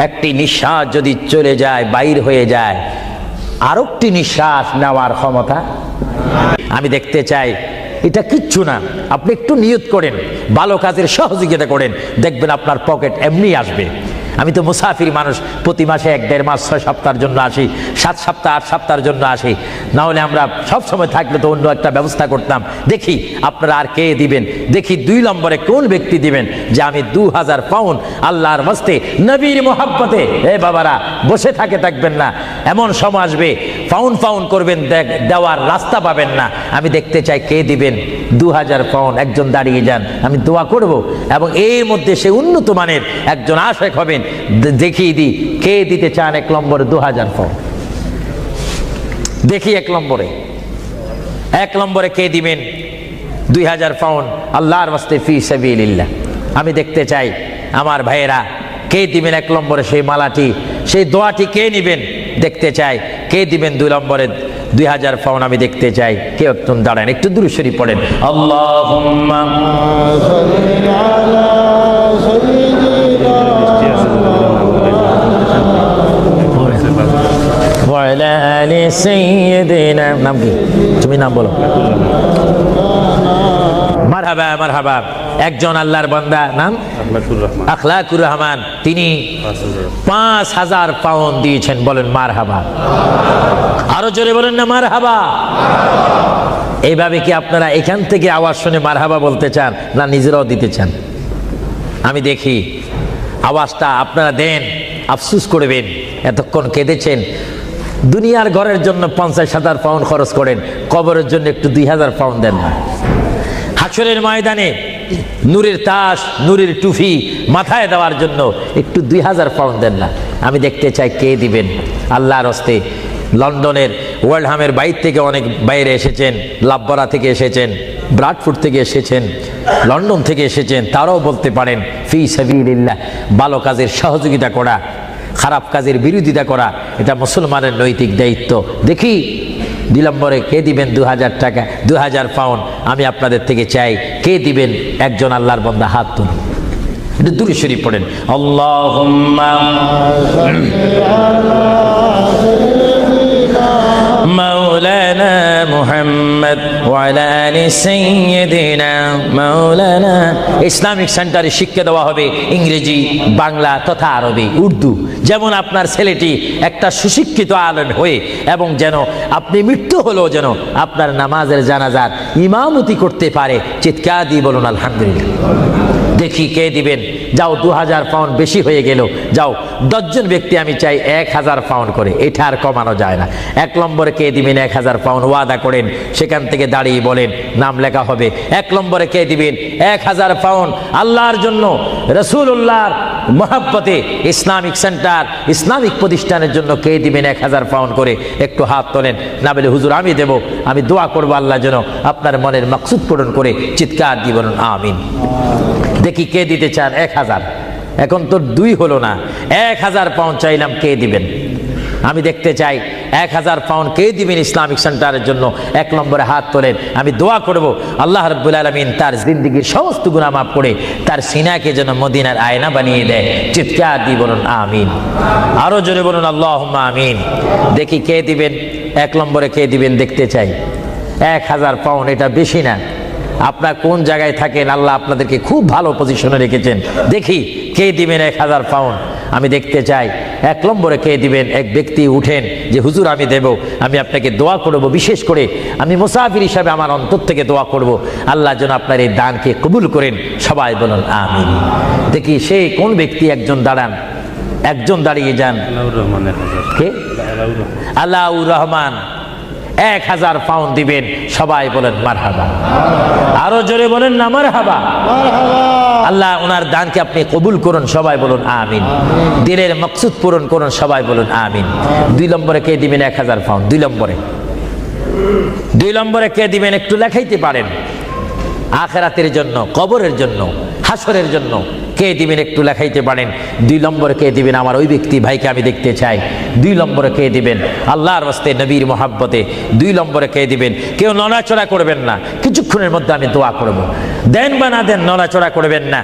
A: একটি নিঃশ্বাস যদি চলে যায়, বাইর হয়ে যায়, আরেকটি নিঃশ্বাস নেওয়ার ক্ষমতা। আমি দেখতে চাই, এটা কিচ্ছু না, আপনি একটু নিয়ত করেন, ভালো কাজের সহযোগিতা করেন, দেখবেন আপনার পকেট এমনি আসবে। আমি তো মুসাফির মানুষ, প্রতি মাসে 1-1.5 মাস 6 সপ্তাহের জন্য আসি, 7 সপ্তাহ 8 সপ্তাহের জন্য আসি, না হলে আমরা সব সময় থাকলে তো অন্য একটা ব্যবস্থা করতাম। দেখি আপনারা আর কে দিবেন, দেখি 2 নম্বরে কোন ব্যক্তি দিবেন যে আমি 2000 পাউন্ড আল্লাহর ওয়াস্তে নবীর মোহাব্বতে। এ বাবারা, বসে থাকবেন না, এমন সময় আসবে পাউন্ড করবেন, দেওয়ার রাস্তা পাবেন না। আমি দেখতে চাই কে দিবেন 2000 পাউন্ড। একজন দাঁড়িয়ে যান, আমি দোয়া করব, এবং এর মধ্যে সে উন্নত মানের একজন আশেক হবেন। দেখিয়ে দিই কে দিতে চান 1 নম্বরে 2000 পাউন্ড। দেখি 1 নম্বরে কে দিবেন 2000 পাউন্ড আল্লাহর ওয়াস্তে ফি সাবিলিল্লাহ। আমি দেখতে চাই আমার ভাইয়েরা কে দিবেন 1 নম্বরে সেই মালাটি, সেই দোয়াটি কে নিবেন দেখতে চাই। কে দিবেন 2 নম্বরে 2000 পাউন্ড? আমি দেখতে চাই কে একটু দাঁড়ান, একটু দুরূদ শরীফ পড়েন। আল্লাহুম্মা সাল্লি আলা ওয়ালা আলি সাইয়্যিদিনা। নাম কি? তুমি নাম বলো। মারহাবা মারহাবা। একজন আল্লাহর বান্দা, নাম আখলাকুর রহমান, তিনি 5000 পাউন্ড দিয়েছেন। বলেন মারহাবা। আরো জোরে বলেন না মারহাবা। এইভাবে কি আপনারা এখান থেকে আওয়াজ শুনে মারহাবা বলতে চান, না নিজেরাও দিতে চান? আমি দেখি আওয়াজটা আপনারা দেন, আফসোস করবেন। এতক্ষণ কেঁদেছেন, দুনিয়ার ঘরের জন্য 50,000 পাউন্ড খরচ করেন, কবরের জন্য একটু 2000 পাউন্ড দেন না। হাশরের ময়দানে নূরের তাজ, নূরের টুফি মাথায় দেওয়ার জন্য একটু 2000 পাউন্ড দেন না। আমি দেখতে চাই কে দিবেন আল্লাহর হস্তে। লন্ডনের ওয়ার্ল্ডহামের বাইরে থেকে অনেক বাইরে এসেছেন, লাভবরা থেকে এসেছেন, ব্রাডফোর্ড থেকে এসেছেন, লন্ডন থেকে এসেছেন, তারাও বলতে পারেন ফি সাবিলিল্লাহ। ভালো কাজের সহযোগিতা করা, খারাপ কাজের বিরোধিতা করা, এটা মুসলমানের নৈতিক দায়িত্ব। দেখি 2 নম্বরে কে দিবেন 2000 টাকা, 2000 পাউন্ড? আমি আপনাদের থেকে চাই কে দিবেন। একজন আল্লাহর বান্দা হাত তুলুন, একটু দুরূদ শরীফ পড়েন। আল্লাহুম্মা মাওলানা মুহাম্মদ ওয়া আলা আলি সাইয়্যিদিনা মাওলানা। ইসলামিক সেন্টারে শিক্ষা দেওয়া হবে ইংরেজি, বাংলা তথা আরবি, উর্দু। যেমন আপনার ছেলেটি একটা সুশিক্ষিত আলেম হয়ে, এবং যেন আপনি মৃত্যু হলেও যেন আপনার নামাজের জানাজার ইমামতি করতে পারে। চিৎকার দিয়ে বলুন আলহামদুলিল্লাহ। দেখি কে দিবেন। যাও 2000 পাউন্ড বেশি হয়ে গেল, যাও 10 জন ব্যক্তি আমি চাই 1000 পাউন্ড করে, এটা আর কমানো যায় না। 1 নম্বরে কে দিবেন 1000 পাউন্ড? ওয়াদা করেন, সেখান থেকে দাঁড়িয়ে বলেন, নাম লেখা হবে। 1 নম্বরে কে দিবেন 1000 পাউন্ড আল্লাহর জন্য, রাসূলুল্লাহর মহব্বতে ইসলামিক সেন্টার, ইসলামিক প্রতিষ্ঠানের জন্য কে দিবেন 1000 পাউন্ড করে? একটু হাত তোলেন। না বলে হুজুর আমি দেব, আমি দোয়া করবো আল্লাহ যেন আপনার মনের মাকসুদ পূরণ করে। চিৎকার দিয়ে বলুন আমিন। দেখি কে দিতে চান 1000। এখন তো 2 হলো না, 1000 পাউন্ড চাইলাম, কে দিবেন? আমি দেখতে চাই 1000 পাউন্ড কে দিবেন ইসলামিক সেন্টারের জন্য? 1 নম্বরে হাত তোলেন। আমি দোয়া করব আল্লাহ রাব্বুল আলামিন তার জিন্দেগীর সমস্ত গুনাহ মাফ করে তার সিনাকে যেন মদিনার আয়না বানিয়ে দেয়। চিৎকার দিয়ে বলুন আমিন। আরো জোরে বলুন আল্লাহুম্মা আমিন। দেখি কে দিবেন 1 নম্বরে কে দিবেন দেখতে চাই। 1000 পাউন্ড এটা বেশি না। আপনার কোন জায়গায় থাকেন, আল্লাহ আপনাদেরকে খুব ভালো পজিশনে রেখেছেন। দেখি কে দিবেন 1000 পাউন্ড? আমি দেখতে চাই এক নম্বরে কে দিবেন? এক ব্যক্তি উঠেন যে হুজুর আমি দেব, আমি আপনাকে দোয়া করব, বিশেষ করে আমি মুসাফির হিসাবে আমার অন্তর থেকে দোয়া করব, আল্লাহ যেন আপনার এই দানকে কবুল করেন। সবাই বলুন আমিন। দেখি সে কোন ব্যক্তি? একজন দাঁড়ান, একজন দাঁড়িয়ে যান। কে? আলাউর রহমান 1000 পাউন্ড দিবেন। সবাই বলেন মারহাবা। আরো জোরে বলেন না মারহাবা। আল্লাহ ওনার দানকে আপনি কবুল করুন। সবাই বলুন আমিন। দিলের মকসুদ পূরণ করুন। সবাই বলুন আমিন। 2 নম্বরে কে দিবেন? 1000 পাউন্ড। 2 নম্বরে কে দিবেন? একটু লেখাইতে পারেন। আখিরাতের জন্য, কবরের জন্য, হাসরের জন্য কে দিবেন? একটু লেখাইতে পারেন। 2 নম্বরে কে দিবেন? আমার ওই ব্যক্তি ভাইকে আমি দেখতে চাই। 2 নম্বরে কে দিবেন? আল্লাহর ওয়াস্তে, নবীর মোহাব্বতে 2 নম্বরে কে দিবেন? কেউ নড়াচড়া করবেন না, কিছুক্ষণের মধ্যে আমি দোয়া করব। দেন বা না দেন, নড়াচড়া করবেন না,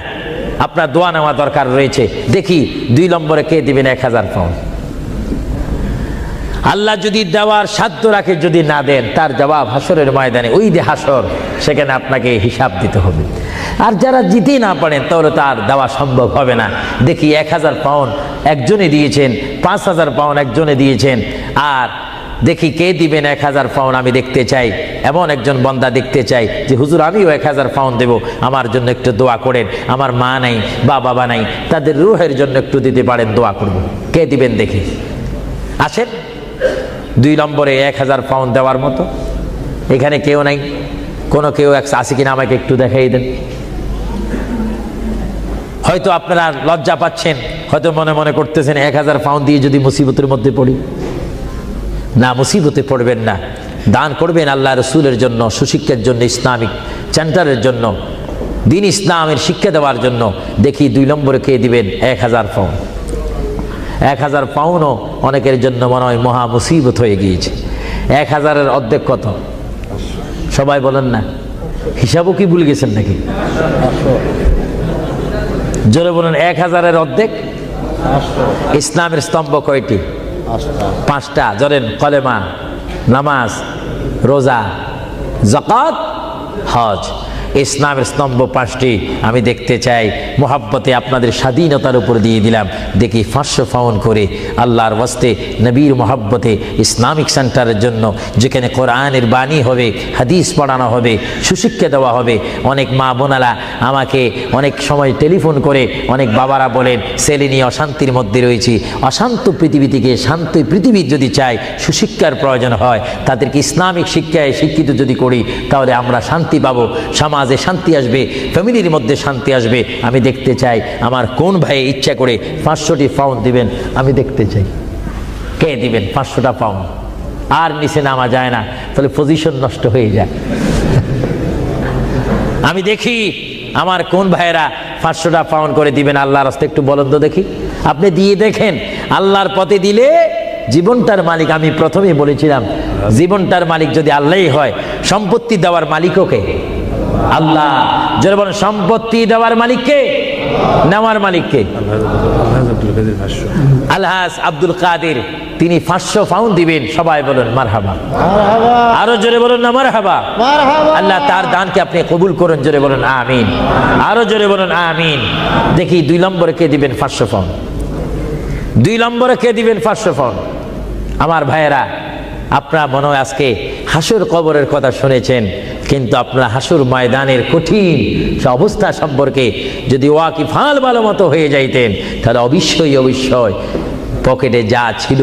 A: আপনার দোয়া নেওয়া দরকার রয়েছে। দেখি 2 নম্বরে কে দিবেন? 1000 পাউন্ড। আল্লাহ যদি দেওয়ার সাধ্য রাখে, যদি না দেন তার জবাব হাসরের ময়দানে, ওই যে হাসর, সেখানে আপনাকে হিসাব দিতে হবে। আর যারা জিতে না পারেন তাহলে তার দেওয়া সম্ভব হবে না। দেখি 1000 পাউন্ড একজনে দিয়েছেন, 5000 পাউন্ড একজনে দিয়েছেন। আর দেখি কে দিবেন 1000 পাউন্ড? আমি দেখতে চাই, এমন একজন বান্দা দেখতে চাই যে হুজুর আমিও 1000 পাউন্ড দেব, আমার জন্য একটু দোয়া করেন। আমার মা নাই বা বাবা নাই, তাদের রুহের জন্য একটু দিতে পারেন, দোয়া করব। কে দিবেন দেখি? আসেন। 2 নম্বরে 1000 পাউন্ড দেওয়ার মতো এখানে কেউ নাই? কোনো কেউ আছে কিনা? আমাকে একটু দেখাই দেন। হয়তো আপনারা লজ্জা পাচ্ছেন, হয়তো মনে মনে করতেছেন 1000 পাউন্ড দিয়ে যদি মুসিবতের মধ্যে পড়ি। না, মুসিবতে পড়বেন না। দান করবেন আল্লাহ রসুলের জন্য, সুশিক্ষার জন্য, ইসলামিক সেন্টারের জন্য, দিন ইসলামের শিক্ষা দেওয়ার জন্য। দেখি 2 নম্বরে কে দিবেন? 1000 পাউন্ড। 1000 পাউন্ডও অনেকের জন্য মনে হয় মহা মুসিবত হয়ে গিয়েছে। 1000-এর অর্ধেক কত? সবাই বলেন না। হিসাবও কি ভুলে গেছেন নাকি? জোরে বলেন। 1000-এর অর্ধেক? ইসলামের স্তম্ভ কয়টি? 5টা। জোরেন। কলেমা, নামাজ, রোজা, যাকাত, হজ। ইসলামের স্তম্ভ 5টি। আমি দেখতে চাই, মোহাব্বতে আপনাদের স্বাধীনতার উপর দিয়ে দিলাম। দেখি 500 পাউন্ড করে আল্লাহর ওয়াস্তে, নবীর মোহাব্বতে, ইসলামিক সেন্টারের জন্য, যেখানে কোরআনের বাণী হবে, হাদিস পড়ানো হবে, সুশিক্ষা দেওয়া হবে। অনেক মা বোনারা আমাকে অনেক সময় টেলিফোন করে, অনেক বাবারা বলেন ছেলে নিয়ে অশান্তির মধ্যে রয়েছি। অশান্ত পৃথিবী থেকে শান্ত পৃথিবী যদি চাই, সুশিক্ষার প্রয়োজন হয়, তাদেরকে ইসলামিক শিক্ষায় শিক্ষিত যদি করি, তাহলে আমরা শান্তি পাবো, সমাজে শান্তি আসবে, ফ্যামিলির মধ্যে শান্তি আসবে। আমি দেখতে চাই আমার কোন ভাই ইচ্ছা করে 500টি পাউন্ড দিবেন, আমি দেখতে চাই। কে দিবেন 500টা পাউন্ড? আর নিচে নামা যায় না, তাহলে পজিশন নষ্ট হয়ে যায়। আমি দেখি আমার কোন ভাইয়েরা 500টা পাউন্ড করে দিবেন আল্লাহর রাস্তায়, একটু বলেন তো দেখি। আপনি দিয়ে দেখেন, আল্লাহর পথে দিলে জীবনটার মালিক, আমি প্রথমেই বলেছিলাম, জীবনটার মালিক যদি আল্লাহই হয়, সম্পত্তি দেওয়ার মালিকও কে? আল্লাহ। যারা বলেন সম্পত্তি দেওয়ার মালিক কে? নেওয়ার মালিক কে? আলহাজ আব্দুল কাদের, তিনি 500 পাউন্ড দিবেন। সবাই বলেন মারহাবা। আরো জোরে বলুন না মারহাবা। আল্লাহ তার দানকে আপনি কবুল করুন। জোরে বলুন আমিন। আরো জোরে বলুন আমিন। দেখি 2 নম্বরে কে দিবেন 500 পাউন্ড? 2 নম্বরে কে দিবেন 500 পাউন্ড? আমার ভাইয়েরা, আপনারা মনে হয় আজকে হাসর কবরের কথা শুনেছেন, কিন্তু আপনারা হাসর ময়দানের কঠিন অবস্থা সম্পর্কে যদি ওয়াকিফাল ভালো মতো হয়ে যাইতেন, তাহলে অবশ্যই পকেটে যা ছিল,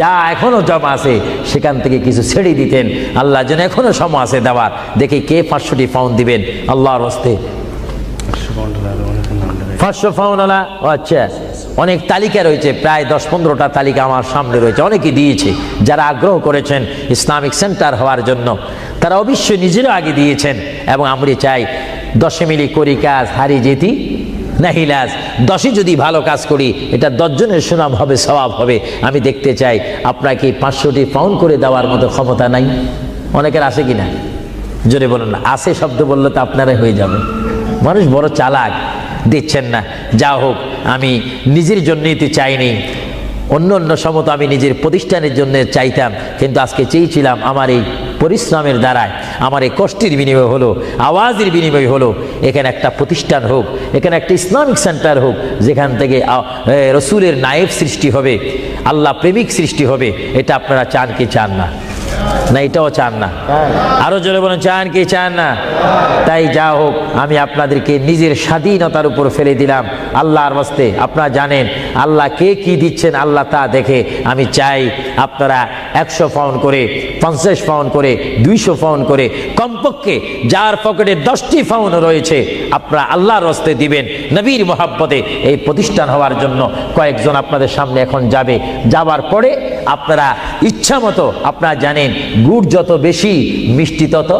A: যা এখনো জমা আছে, সেখান থেকে কিছু ছেড়ে দিতেন। আল্লাহ যেন এখনো সময় আছে দেওয়ার। দেখি কে 500টি পাউন্ড দিবেন আল্লাহর হস্তে? 500 পাউন্ড আলা। আচ্ছা, অনেক তালিকা রয়েছে, প্রায় 10-15টা তালিকা আমার সামনে রয়েছে। অনেকে দিয়েছে, যারা আগ্রহ করেছেন ইসলামিক সেন্টার হওয়ার জন্য, তারা অবশ্যই নিজেরও আগে দিয়েছেন। এবং আমরা চাই 10 মিলি করি কাজ, হারি যেতি নাহিলাজ। 10ই যদি ভালো কাজ করি, এটা 10 জনের সুনাম হবে, সওয়াব হবে। আমি দেখতে চাই আপনাকে 500টি পাউন্ড করে দেওয়ার মতো ক্ষমতা নাই? অনেকের আছে কিনা? জোরে বলুন না। আছে শব্দ বললে তো আপনারাই হয়ে যাবে। মানুষ বড় চালাক, দিচ্ছেন না। যা হোক, আমি নিজের জন্যই তো চাইনি, অন্য সমত আমি নিজের প্রতিষ্ঠানের জন্য চাইতাম, কিন্তু আজকে চেয়েছিলাম আমার এই পরিশ্রমের দ্বারায়, আমার এই কষ্টের বিনিময় হলো, আওয়াজের বিনিময় হলো, এখানে একটা প্রতিষ্ঠান হোক, এখানে একটা ইসলামিক সেন্টার হোক, যেখান থেকে রসুলের নায়েব সৃষ্টি হবে, আল্লাহ প্রেমিক সৃষ্টি হবে। এটা আপনারা চান কি চান না? না এটাও চান না? আরো জোরে বলেন, চান কি চান না? তাই যা হোক, আমি আপনাদেরকে নিজের স্বাধীনতার উপর ফেলে দিলাম আল্লাহর ওয়াস্তে। আপনারা জানেন আল্লাহ কে কি দিচ্ছেন, আল্লাহ তা দেখে। আমি চাই আপনারা 100 পাউন্ড করে, 50 পাউন্ড করে, 200 পাউন্ড করে, কমপক্ষে যার পকেটে 10টি পাউন্ড রয়েছে আপনারা আল্লাহর ওয়াস্তে দিবেন নবীর মহব্বতে এই প্রতিষ্ঠান হওয়ার জন্য। কয়েকজন আপনাদের সামনে এখন যাবে, যাবার পরে আপনারা ইচ্ছা মতো, আপনারা জানেন গুড় যত বেশি মিষ্টি তত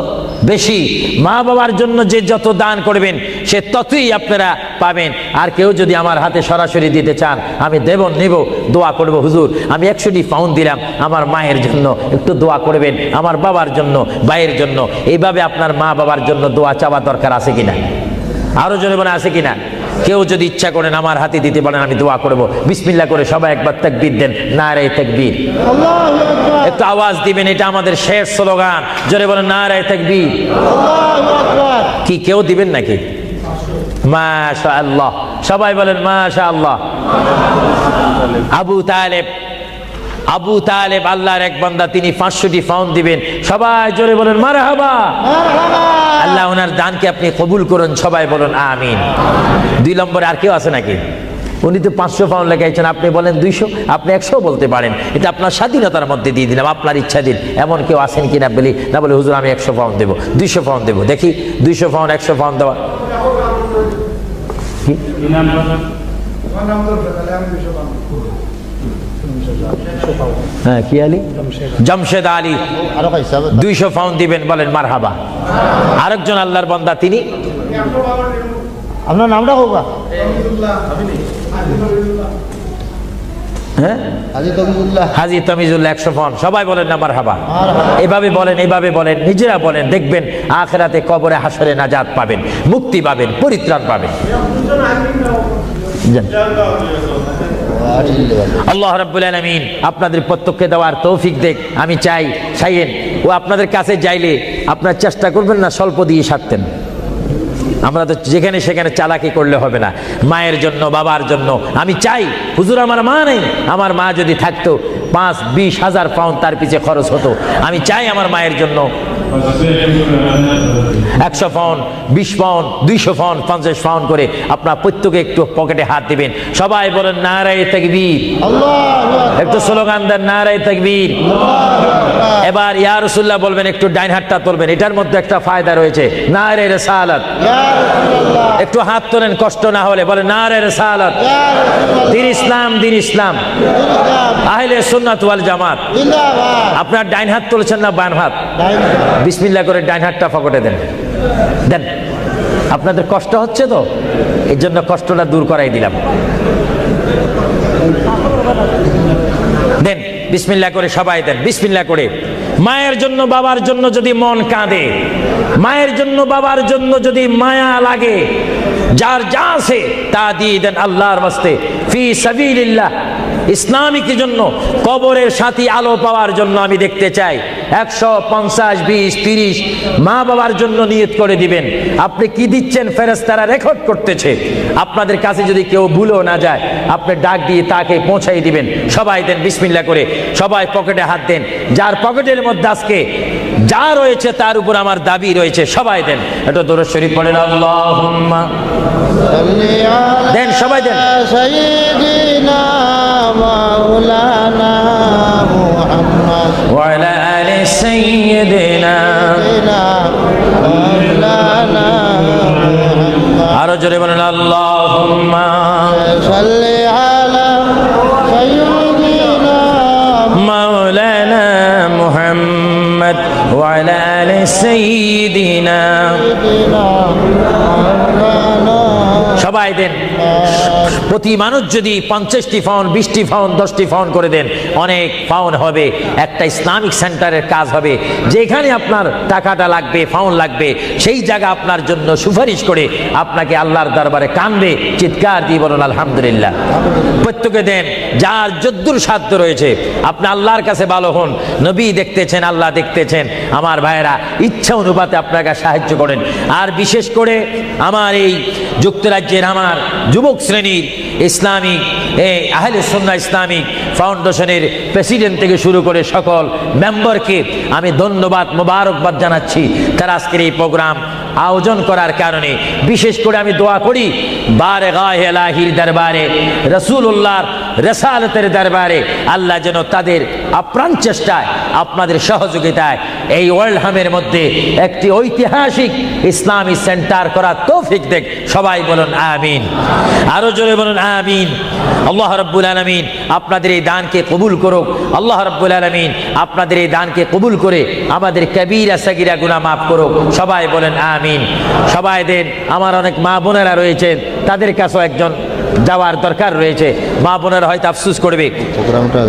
A: বেশি। মা বাবার জন্য যে যত দান করবেন সে ততই আপনারা পাবেন। আর কেউ যদি আমার হাতে সরাসরি দিতে চান, আমি দেব, নেব, দোয়া করব, হুজুর আমি 100টি পাউন্ড দিলাম, আমার মায়ের জন্য একটু দোয়া করবেন, আমার বাবার জন্য, ভাইয়ের জন্য। এইভাবে আপনার মা বাবার জন্য দোয়া চাওয়া দরকার আছে কিনা? আরো জোরে বলে আছে কিনা? কেউ যদি ইচ্ছা করেন আমার হাতে দিতে পারেন, আমি দোয়া করব। বিসমিল্লাহ করে সবাই একবার তাকবীর দেন, নারে তাকবীর। একটু আওয়াজ দিবেন, এটা আমাদের শেষ স্লোগান। জোরে বলেন নারে তাকবীর। কি কেউ দিবেন নাকি? মাশাআল্লাহ, সবাই বলেন মাশাআল্লাহ। আবু তালেব আল্লাহর এক বান্দা, তিনি 500টি পাউন্ড দিবেন। সবাই জোরে বলেন মারহাবা। আল্লাহ ওনার দানকে আপনি কবুল করুন, সবাই বলুন আমিন। 2 নম্বরে আর কেউ আছে নাকি? উনি তো 500 পাউন্ড লেখাইছেন, আপনি বলেন 200, আপনি 100 বলতে পারেন। এটা আপনার স্বাধীনতার মধ্যে দিয়ে দিলাম, আপনার ইচ্ছা দিন। এমন কেউ আছেন কিনা বলি না, বলে হুজুর আমি 100 পাউন্ড দেবো, 200 পাউন্ড দেবো। দেখি 200 পাউন্ড, 100 পাউন্ড দেওয়া। হ্যাঁ, কি আলী? জমশেদ আলী 200 পাউন্ড দিবেন, বলেন মারহাবা। আরেকজন আল্লাহর বান্দা, তিনি
B: আপনার নামটা হোক
A: হাজী তমিজুল্লাহ 100 পাউন্ড। সবাই বলেন না মারহাবা। এভাবে বলেন, এভাবে বলেন, নিজেরা বলেন, দেখবেন আখিরাতে কবরে হাসরে নাজাত পাবেন, মুক্তি পাবেন, পরিত্রাণ পাবেন। আল্লাহ রাব্বুল আলামিন আপনাদের প্রত্যেককে দেওয়ার তৌফিক দেখ। আমি চাই চাইয়েন ও আপনাদের কাছে যাইলে আপনার চেষ্টা করবেন না স্বল্প দিয়ে সারতেন। আমরা তো যেখানে সেখানে চালাকি করলে হবে না। মায়ের জন্য, বাবার জন্য আমি চাই, হুজুর আমার মা নেই, আমার মা যদি থাকতো 5-20 হাজার পাউন্ড তার পিছে খরচ হতো। আমি চাই আমার মায়ের জন্য 100 পাউন্ড, 20 পাউন্ড, 200 পাউন্ড, 50 পাউন্ড করে আপনার প্রত্যেকে একটু পকেটে হাত দিবেন। সবাই বলেন নারায়ে তাকবীর। একটু স্লোগান দেন নারায়ে তাকবীর। এবার ইয়া রাসূলুল্লাহ বলবেন, একটু ডাইন হাতটা তুলবেন, এটার মধ্যে একটা ফায়দা রয়েছে। নারায়ে রিসালাত। একটু হাত তোলেন কষ্ট না হলে, বলেন নারায়ে রিসালাত। দিন ইসলাম, দিন ইসলাম, আহলে সুন্নাত ওয়াল জামাত। আপনার ডাইন হাত তুলছেন না বাম হাত? বিসমিল্লাহ করে ডাইন হাতটা পকেটে দেন, দেন। আপনাদের কষ্ট হচ্ছে তো, এই জন্য কষ্টটা দূর করাই দিলাম। দেন বিসমিল্লাহ করে, সবাই দেন বিসমিল্লাহ করে। মায়ের জন্য, বাবার জন্য যদি মন কাঁদে, মায়ের জন্য, বাবার জন্য যদি মায়া লাগে, যার যা আছে তা দিয়ে দেন আল্লাহর ওয়াস্তে, ফি সাবিলিল্লাহ। ইসলামিক জন্য, কবরের সাথী আলো পাওয়ার জন্য আমি দেখতে চাই 150, 20, 30 মা বাবার জন্য নিয়ত করে দিবেন। আপনি কি দিচ্ছেন ফেরেশতারা রেকর্ড করতেছে। আপনাদের কাছে যদি কেউ ভুলেও না যায়, আপনি ডাক দিয়ে তাকে পৌঁছাই দিবেন। সবাই দেন বিসমিল্লাহ করে, সবাই পকেটে হাত দেন। যার পকেটের মধ্যে আজকে যা রয়েছে তার উপর আমার দাবি রয়েছে, সবাই দেন। এটা দরুদ শরীফ পড়েন, আল্লাহুম্মা দেন, সবাই দেন।
B: সাইয়্যিদিনা মাওলানা মুহাম্মদ
A: ওয়া আলা আলি সাইয়্যিদিনা
B: মাওলানা মুহাম্মদ।
A: আরো জোরে বলেন আল্লাহুম্মা
B: সাল্লি আলা সাইয়্যিদিনা
A: মাওলানা মুহাম্মদ ওয়া আলা আলি সাইয়্যিদিনা। সবাই দেন। প্রতি মানুষ যদি 50টি পাউন্ড, 20টি পাউন্ড, 10টি পাউন্ড করে দেন, অনেক পাউন্ড হবে। একটা ইসলামিক সেন্টারের কাজ হবে, যেখানে আপনার টাকাটা লাগবে, পাউন্ড লাগবে, সেই জায়গা আপনার জন্য সুপারিশ করে আপনাকে আল্লাহর দরবারে কানবে, চিৎকার দিয়ে বলুন আলহামদুলিল্লাহ। প্রত্যেকে দেন, যার যদ্দুর সাধ্য রয়েছে। আপনি আল্লাহর কাছে ভালো হন, নবী দেখতেছেন, আল্লাহ দেখতেছেন। আমার ভাইয়েরা, ইচ্ছা অনুপাতে আপনাকে সাহায্য করেন। আর বিশেষ করে আমার এই যুক্তরাজ্যের আমার যুবক শ্রেণীর ইসলামিক আহলে সুন্নাহ ইসলামিক ফাউন্ডেশনের প্রেসিডেন্ট থেকে শুরু করে সকল মেম্বারকে আমি ধন্যবাদ, মোবারকবাদ জানাচ্ছি। তারা আজকের এই প্রোগ্রাম আয়োজন করার কারণে বিশেষ করে আমি দোয়া করি, বারগাহে ইলাহির দরবারে, রাসূলুল্লাহর রিসালাতের দরবারে আল্লাহ যেন তাদের আপ্রাণ চেষ্টায়, আপনাদের সহযোগিতায় এই ওয়ার্ল্ড হামের মধ্যে একটি ঐতিহাসিক ইসলামী সেন্টার করার তৌফিক দেখ। সবাই বলুন আমিন, আরো জোরে বলুন আমিন। আল্লাহ রাব্বুল আলামিন আপনাদের এই দানকে কবুল করুক। আল্লাহ রাব্বুল আলামিন আপনাদের এই দানকে কবুল করে আমাদের কবিরা সাগীরা গুনাহ মাফ করুক। সবাই বলেন আমিন। সবাই দেন। আমার অনেক মা বোনেরা রয়েছেন, তাদের কাছেও একজন যাওয়ার দরকার রয়েছে। মা বোনেরা হয়তো আফসোস করবে।
B: প্রোগ্রামটা